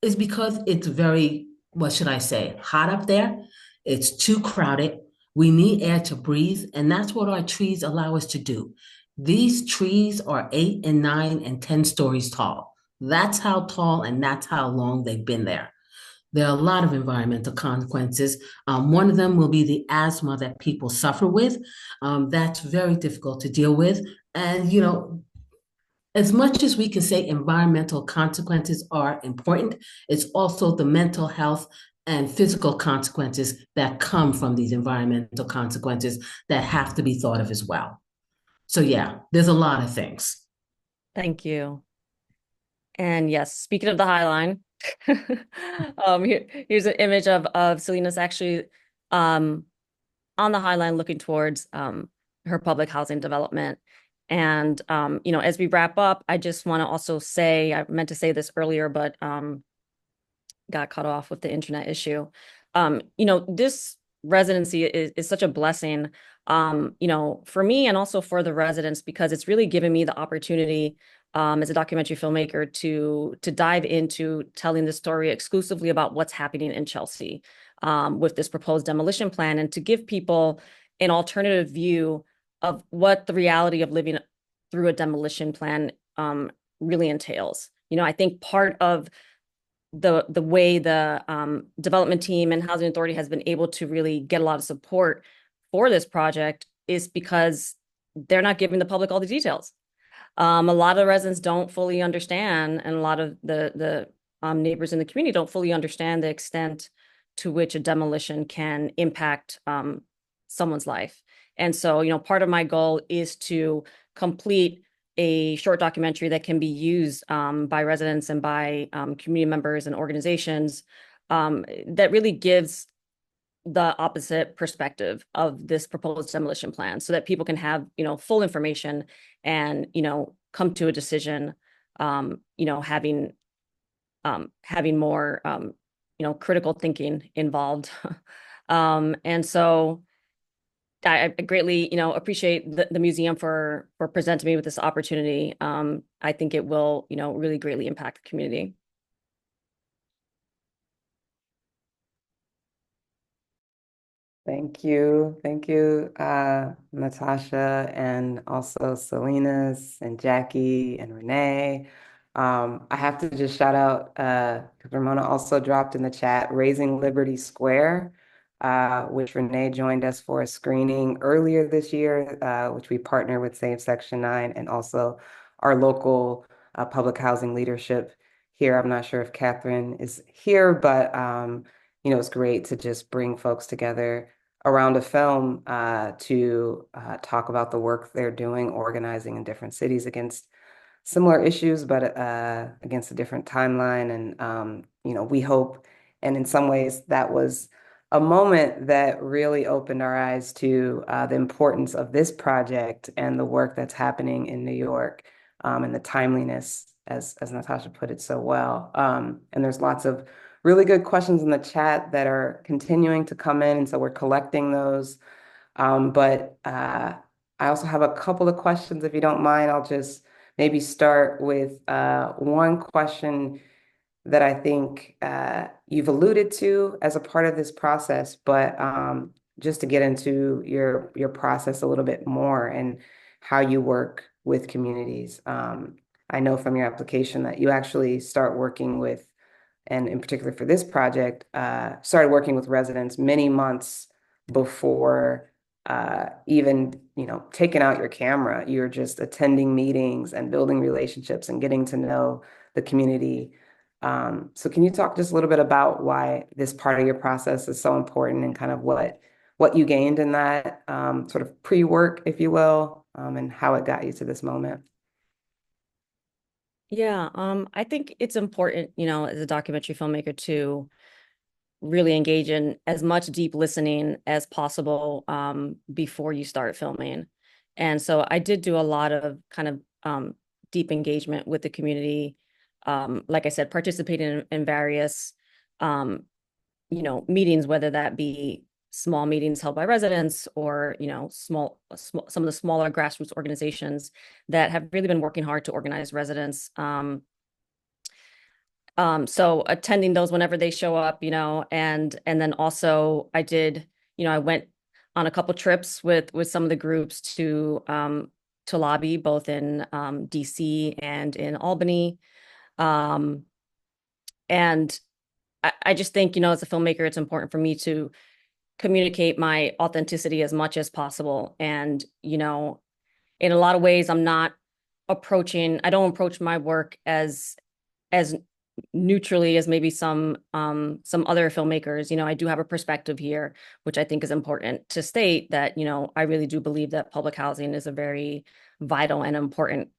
is because it's very, what should I say, hot up there. It's too crowded. We need air to breathe, and that's what our trees allow us to do. These trees are 8 and 9 and 10 stories tall. That's how tall and that's how long they've been there. There are a lot of environmental consequences. One of them will be the asthma that people suffer with. That's very difficult to deal with. And, you know, as much as we can say environmental consequences are important, it's also the mental health and physical consequences that come from these environmental consequences that have to be thought of as well. So yeah, there's a lot of things. Thank you. And yes, speaking of the High Line, here's an image of Salinas actually on the High Line looking towards her public housing development. And, you know, as we wrap up, I just want to also say, I meant to say this earlier, but got cut off with the internet issue. You know, this residency is such a blessing, you know, for me and also for the residents, because it's really given me the opportunity as a documentary filmmaker to dive into telling the story exclusively about what's happening in Chelsea with this proposed demolition plan, and to give people an alternative view of what the reality of living through a demolition plan really entails. You know, I think part of the way the development team and housing authority has been able to really get a lot of support for this project is because they're not giving the public all the details. A lot of residents don't fully understand, and a lot of the neighbors in the community don't fully understand the extent to which a demolition can impact someone's life. And so, you know, part of my goal is to complete a short documentary that can be used by residents and by community members and organizations that really gives the opposite perspective of this proposed demolition plan, so that people can have, you know, full information and, you know, come to a decision, having more, critical thinking involved. And so I greatly, appreciate the museum for presenting me with this opportunity. I think it will, really greatly impact the community. Thank you. Thank you, Natasha, and also Salinas and Jackie and Renee. I have to just shout out, because Ramona also dropped in the chat, Raising Liberty Square, which Renee joined us for a screening earlier this year, which we partner with Save Section 9 and also our local public housing leadership here. I'm not sure if Catherine is here, but it's great to just bring folks together around a film to talk about the work they're doing, organizing in different cities against similar issues, but against a different timeline. And, we hope, and in some ways that was a moment that really opened our eyes to the importance of this project and the work that's happening in New York, and the timeliness, as Natasha put it so well. And there's lots of really good questions in the chat that are continuing to come in, and so we're collecting those. But I also have a couple of questions, if you don't mind. I'll just maybe start with one question that I think you've alluded to as a part of this process, but just to get into your process a little bit more and how you work with communities. I know from your application that you actually start working with, and in particular for this project, started working with residents many months before even, taking out your camera. You're just attending meetings and building relationships and getting to know the community. So can you talk just a little bit about why this part of your process is so important and kind of what you gained in that sort of pre-work, if you will, and how it got you to this moment? Yeah, I think it's important, as a documentary filmmaker to really engage in as much deep listening as possible before you start filming. And so I did do a lot of kind of deep engagement with the community. Like I said, participating in various, meetings, whether that be small meetings held by residents or, some of the smaller grassroots organizations that have really been working hard to organize residents. So attending those whenever they show up, and then also I went on a couple trips with some of the groups to lobby both in DC and in Albany. And I just think, as a filmmaker, it's important for me to communicate my authenticity as much as possible. And, in a lot of ways, I don't approach my work as neutrally as maybe some other filmmakers. I do have a perspective here, which I think is important to state that, I really do believe that public housing is a very vital and important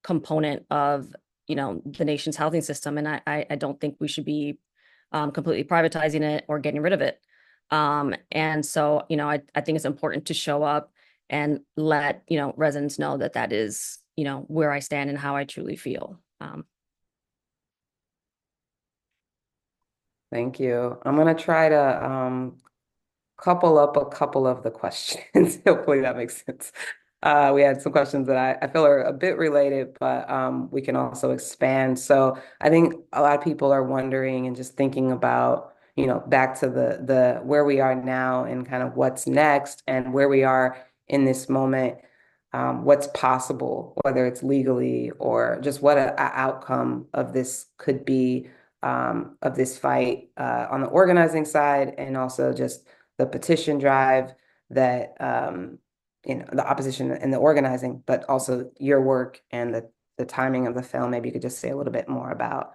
component of, the nation's housing system. And I don't think we should be completely privatizing it or getting rid of it. And so, I think it's important to show up and let, residents know that is, where I stand and how I truly feel. Thank you. I'm going to try to couple up a couple of the questions. Hopefully that makes sense. We had some questions that I feel are a bit related, but we can also expand. So I think a lot of people are wondering and just thinking about, back to the where we are now and kind of what's next and where we are in this moment, what's possible, whether it's legally or just what an outcome of this could be, of this fight on the organizing side, and also just the petition drive that the opposition and the organizing, but also your work and the timing of the film. Maybe you could just say a little bit more about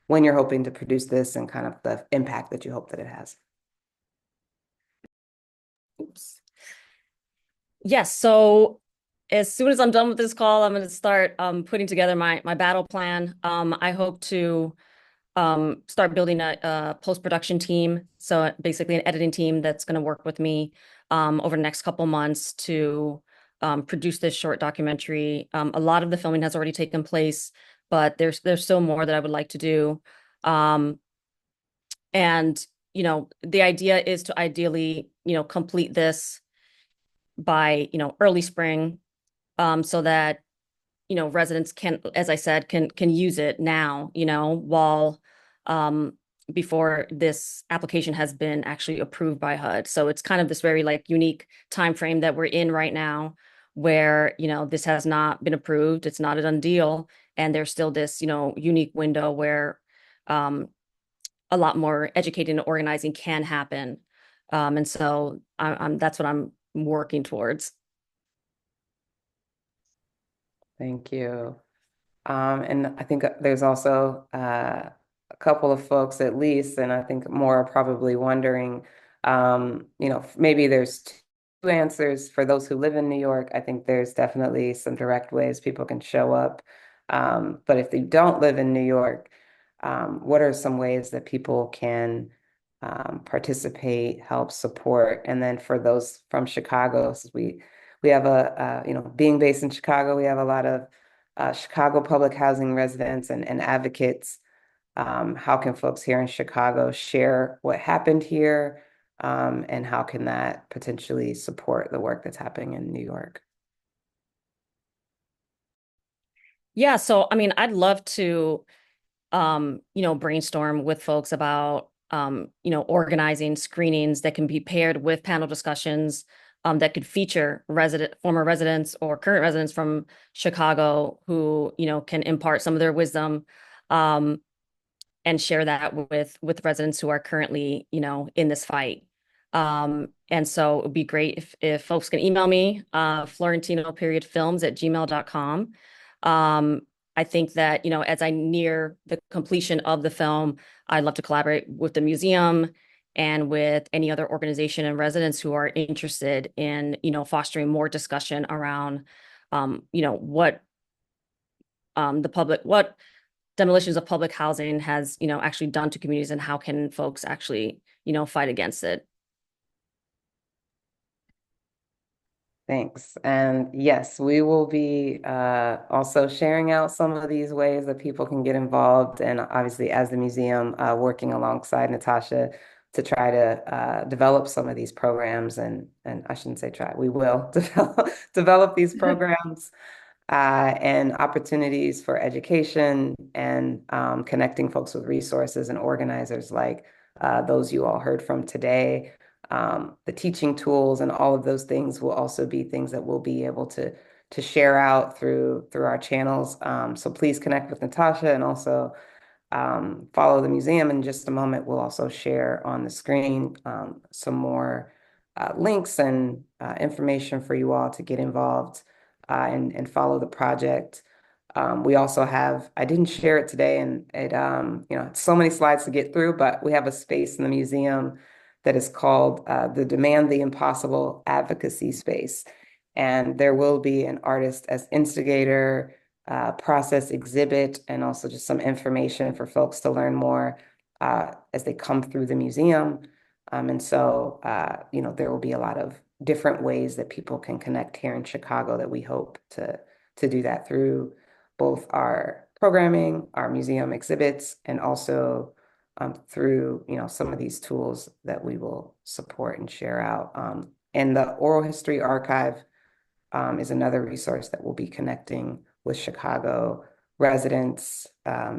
when you're hoping to produce this and kind of the impact that you hope that it has. Oops. Yes. So as soon as I'm done with this call, I'm going to start putting together my battle plan. I hope to start building a post-production team. So basically an editing team that's going to work with me over the next couple months to produce this short documentary. A lot of the filming has already taken place, but there's still more that I would like to do. And, you know, the idea is to ideally, you know, complete this by, you know, early spring, so that, you know, residents can, as I said, can use it now, you know, while before this application has been actually approved by HUD. So it's kind of this very like unique time frame that we're in right now, where, you know, this has not been approved, it's not a done deal, and there's still this, you know, unique window where a lot more educating and organizing can happen. And so that's what I'm working towards. Thank you. And I think there's also a couple of folks at least, and I think more are probably wondering, you know, maybe there's two answers for those who live in New York. I think there's definitely some direct ways people can show up. But if they don't live in New York, what are some ways that people can participate, help support? And then for those from Chicago, so we have you know, being based in Chicago, we have a lot of Chicago public housing residents and advocates. How can folks here in Chicago share what happened here? And how can that potentially support the work that's happening in New York? Yeah, so I mean, I'd love to, you know, brainstorm with folks about, you know, organizing screenings that can be paired with panel discussions that could feature former residents or current residents from Chicago who, you know, can impart some of their wisdom and share that with residents who are currently, you know, in this fight. And so it would be great if folks can email me, florentino.films@gmail.com. I think that, you know, as I near the completion of the film, I'd love to collaborate with the museum and with any other organization and residents who are interested in, you know, fostering more discussion around, you know, what demolitions of public housing has, you know, actually done to communities, and how can folks actually, you know, fight against it. Thanks. And yes, we will be also sharing out some of these ways that people can get involved. And obviously, as the museum, working alongside Natasha to try to develop some of these programs. And I shouldn't say try, we will develop these programs and opportunities for education and connecting folks with resources and organizers like those you all heard from today. The teaching tools and all of those things will also be things that we'll be able to share out through our channels. So please connect with Natasha, and also follow the museum. In just a moment, we'll also share on the screen some more links and information for you all to get involved and follow the project. We also have, I didn't share it today, and it, you know, it's so many slides to get through, but we have a space in the museum that is called the Demand the Impossible Advocacy Space. And there will be an artist as instigator, process exhibit, and also just some information for folks to learn more as they come through the museum. And so, you know, there will be a lot of different ways that people can connect here in Chicago that we hope to do that through both our programming, our museum exhibits, and also through, you know, some of these tools that we will support and share out. And the Oral History Archive is another resource that will be connecting with Chicago residents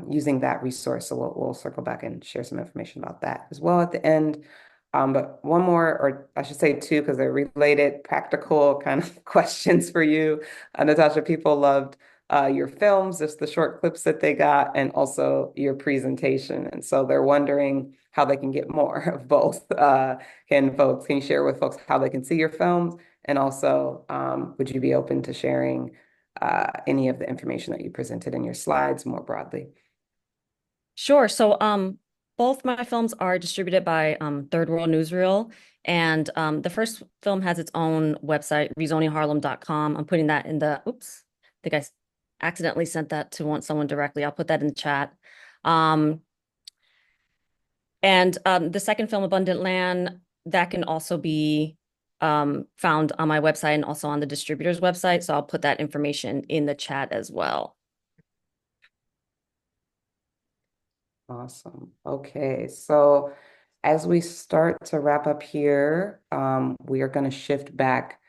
using that resource. So we'll circle back and share some information about that as well at the end. But one more, or I should say two, because they're related, practical kind of questions for you. Natasha, people loved your films, just the short clips that they got, and also your presentation. And so they're wondering how they can get more of both. Can you share with folks how they can see your films? And also, would you be open to sharing any of the information that you presented in your slides more broadly? Sure. So both my films are distributed by Third World Newsreel. And the first film has its own website, rezoningharlem.com. I'm putting that in the, oops, I think I accidentally sent that to someone directly. I'll put that in the chat. And the second film, Abundant Land, that can also be found on my website and also on the distributor's website. So I'll put that information in the chat as well. Awesome. Okay, so as we start to wrap up here, we are going to shift back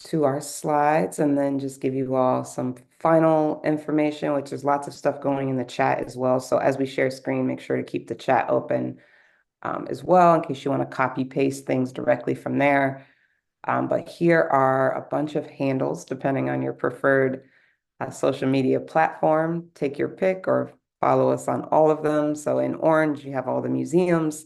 to our slides and then just give you all some final information, which is lots of stuff going in the chat as well. So as we share screen, make sure to keep the chat open as well in case you want to copy paste things directly from there. But here are a bunch of handles depending on your preferred social media platform. Take your pick or follow us on all of them. So in orange, you have all the museums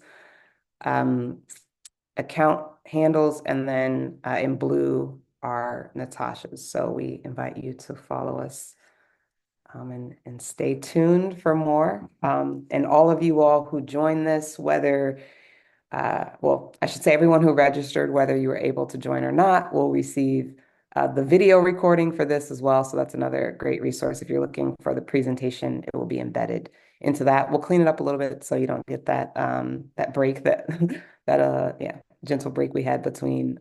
account handles, and then in blue are Natasha's. So we invite you to follow us and stay tuned for more. And all of you all who joined this, whether well, I should say everyone who registered, whether you were able to join or not, will receive the video recording for this as well. So that's another great resource. If you're looking for the presentation, it will be embedded into that. We'll clean it up a little bit so you don't get that that break that yeah, gentle break we had between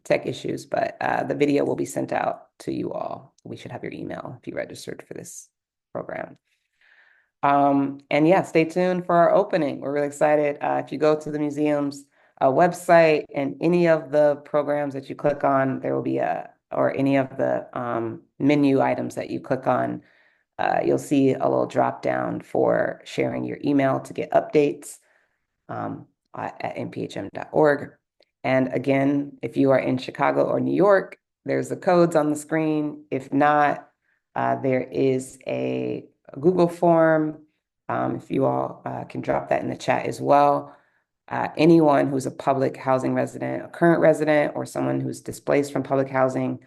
tech issues. But the video will be sent out to you all. We should have your email if you registered for this program. And yeah, stay tuned for our opening. We're really excited. If you go to the museum's website and any of the programs that you click on, there will be or any of the menu items that you click on, you'll see a little drop down for sharing your email to get updates at nphm.org. And again, if you are in Chicago or New York, there's the codes on the screen. If not, there is a Google form. If you all can drop that in the chat as well. Anyone who's a public housing resident, a current resident, or someone who's displaced from public housing,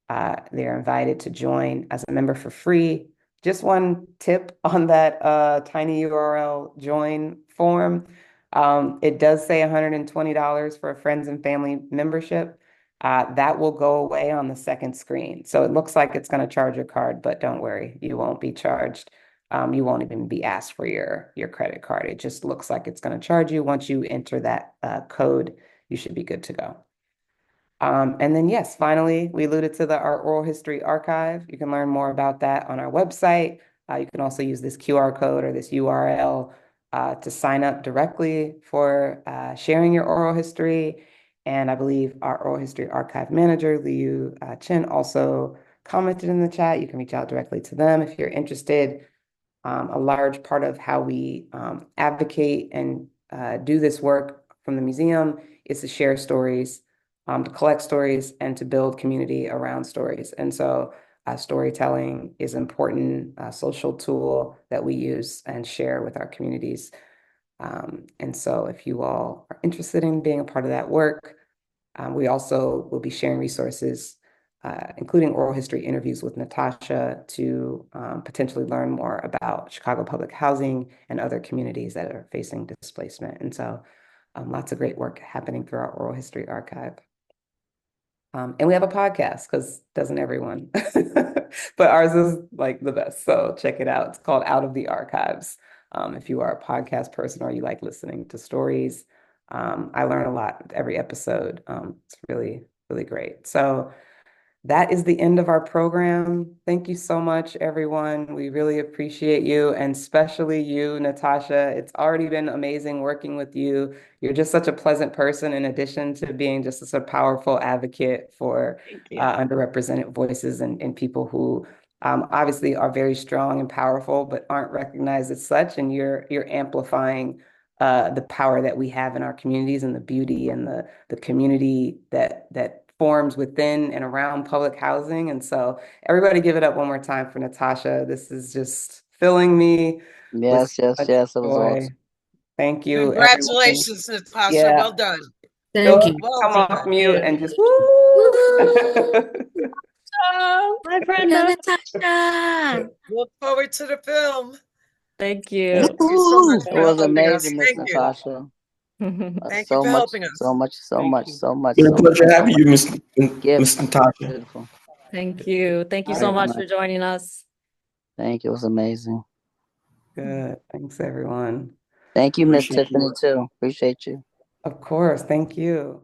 they're invited to join as a member for free. Just one tip on that tiny URL join form. It does say $120 for a friends and family membership. That will go away on the second screen. So it looks like it's going to charge your card, but don't worry, you won't be charged. You won't even be asked for your credit card. It just looks like it's going to charge you. Once you enter that code, you should be good to go. And then, yes, finally, we alluded to our Oral History Archive. You can learn more about that on our website. You can also use this QR code or this URL to sign up directly for sharing your oral history. And I believe our Oral History Archive manager, Liu Chen, also commented in the chat. You can reach out directly to them if you're interested. A large part of how we advocate and do this work from the museum is to share stories, to collect stories, and to build community around stories. And so storytelling is an important social tool that we use and share with our communities. And so if you all are interested in being a part of that work, we also will be sharing resources, including oral history interviews with Natasha to potentially learn more about Chicago public housing and other communities that are facing displacement. And so lots of great work happening through our Oral History Archive. And we have a podcast because doesn't everyone? But ours is like the best. So check it out. It's called Out of the Archives. If you are a podcast person or you like listening to stories, I learn a lot with every episode. It's really, really great. So that is the end of our program. Thank you so much, everyone. We really appreciate you, and especially you, Natasha. It's already been amazing working with you. You're just such a pleasant person, in addition to being just such a powerful advocate for underrepresented voices and people who obviously are very strong and powerful, but aren't recognized as such. And you're amplifying the power that we have in our communities and the beauty and the community that forms within and around public housing. And so everybody give it up one more time for Natasha. This is just filling me. Yes, yes, yes. It was awesome. Thank you. Congratulations, everyone. Natasha. Yeah. Well done. Thank you. Well Come done. off mute and just Bye, Brenda. Natasha. Look forward to the film. Thank you. Thank you so much It for was helping us. amazing, Miss Thank you. Natasha. Thank So you for much, helping us. so much, so Thank much, you. so much. It's so a pleasure much, so having much. you, Miss Natasha. Beautiful. Thank you. Thank you so Very much much. for joining us. Thank you. It was amazing. Good. Thanks, everyone. Thank you, Miss Appreciate you. Tiffany, too. Appreciate you. Of course. Thank you.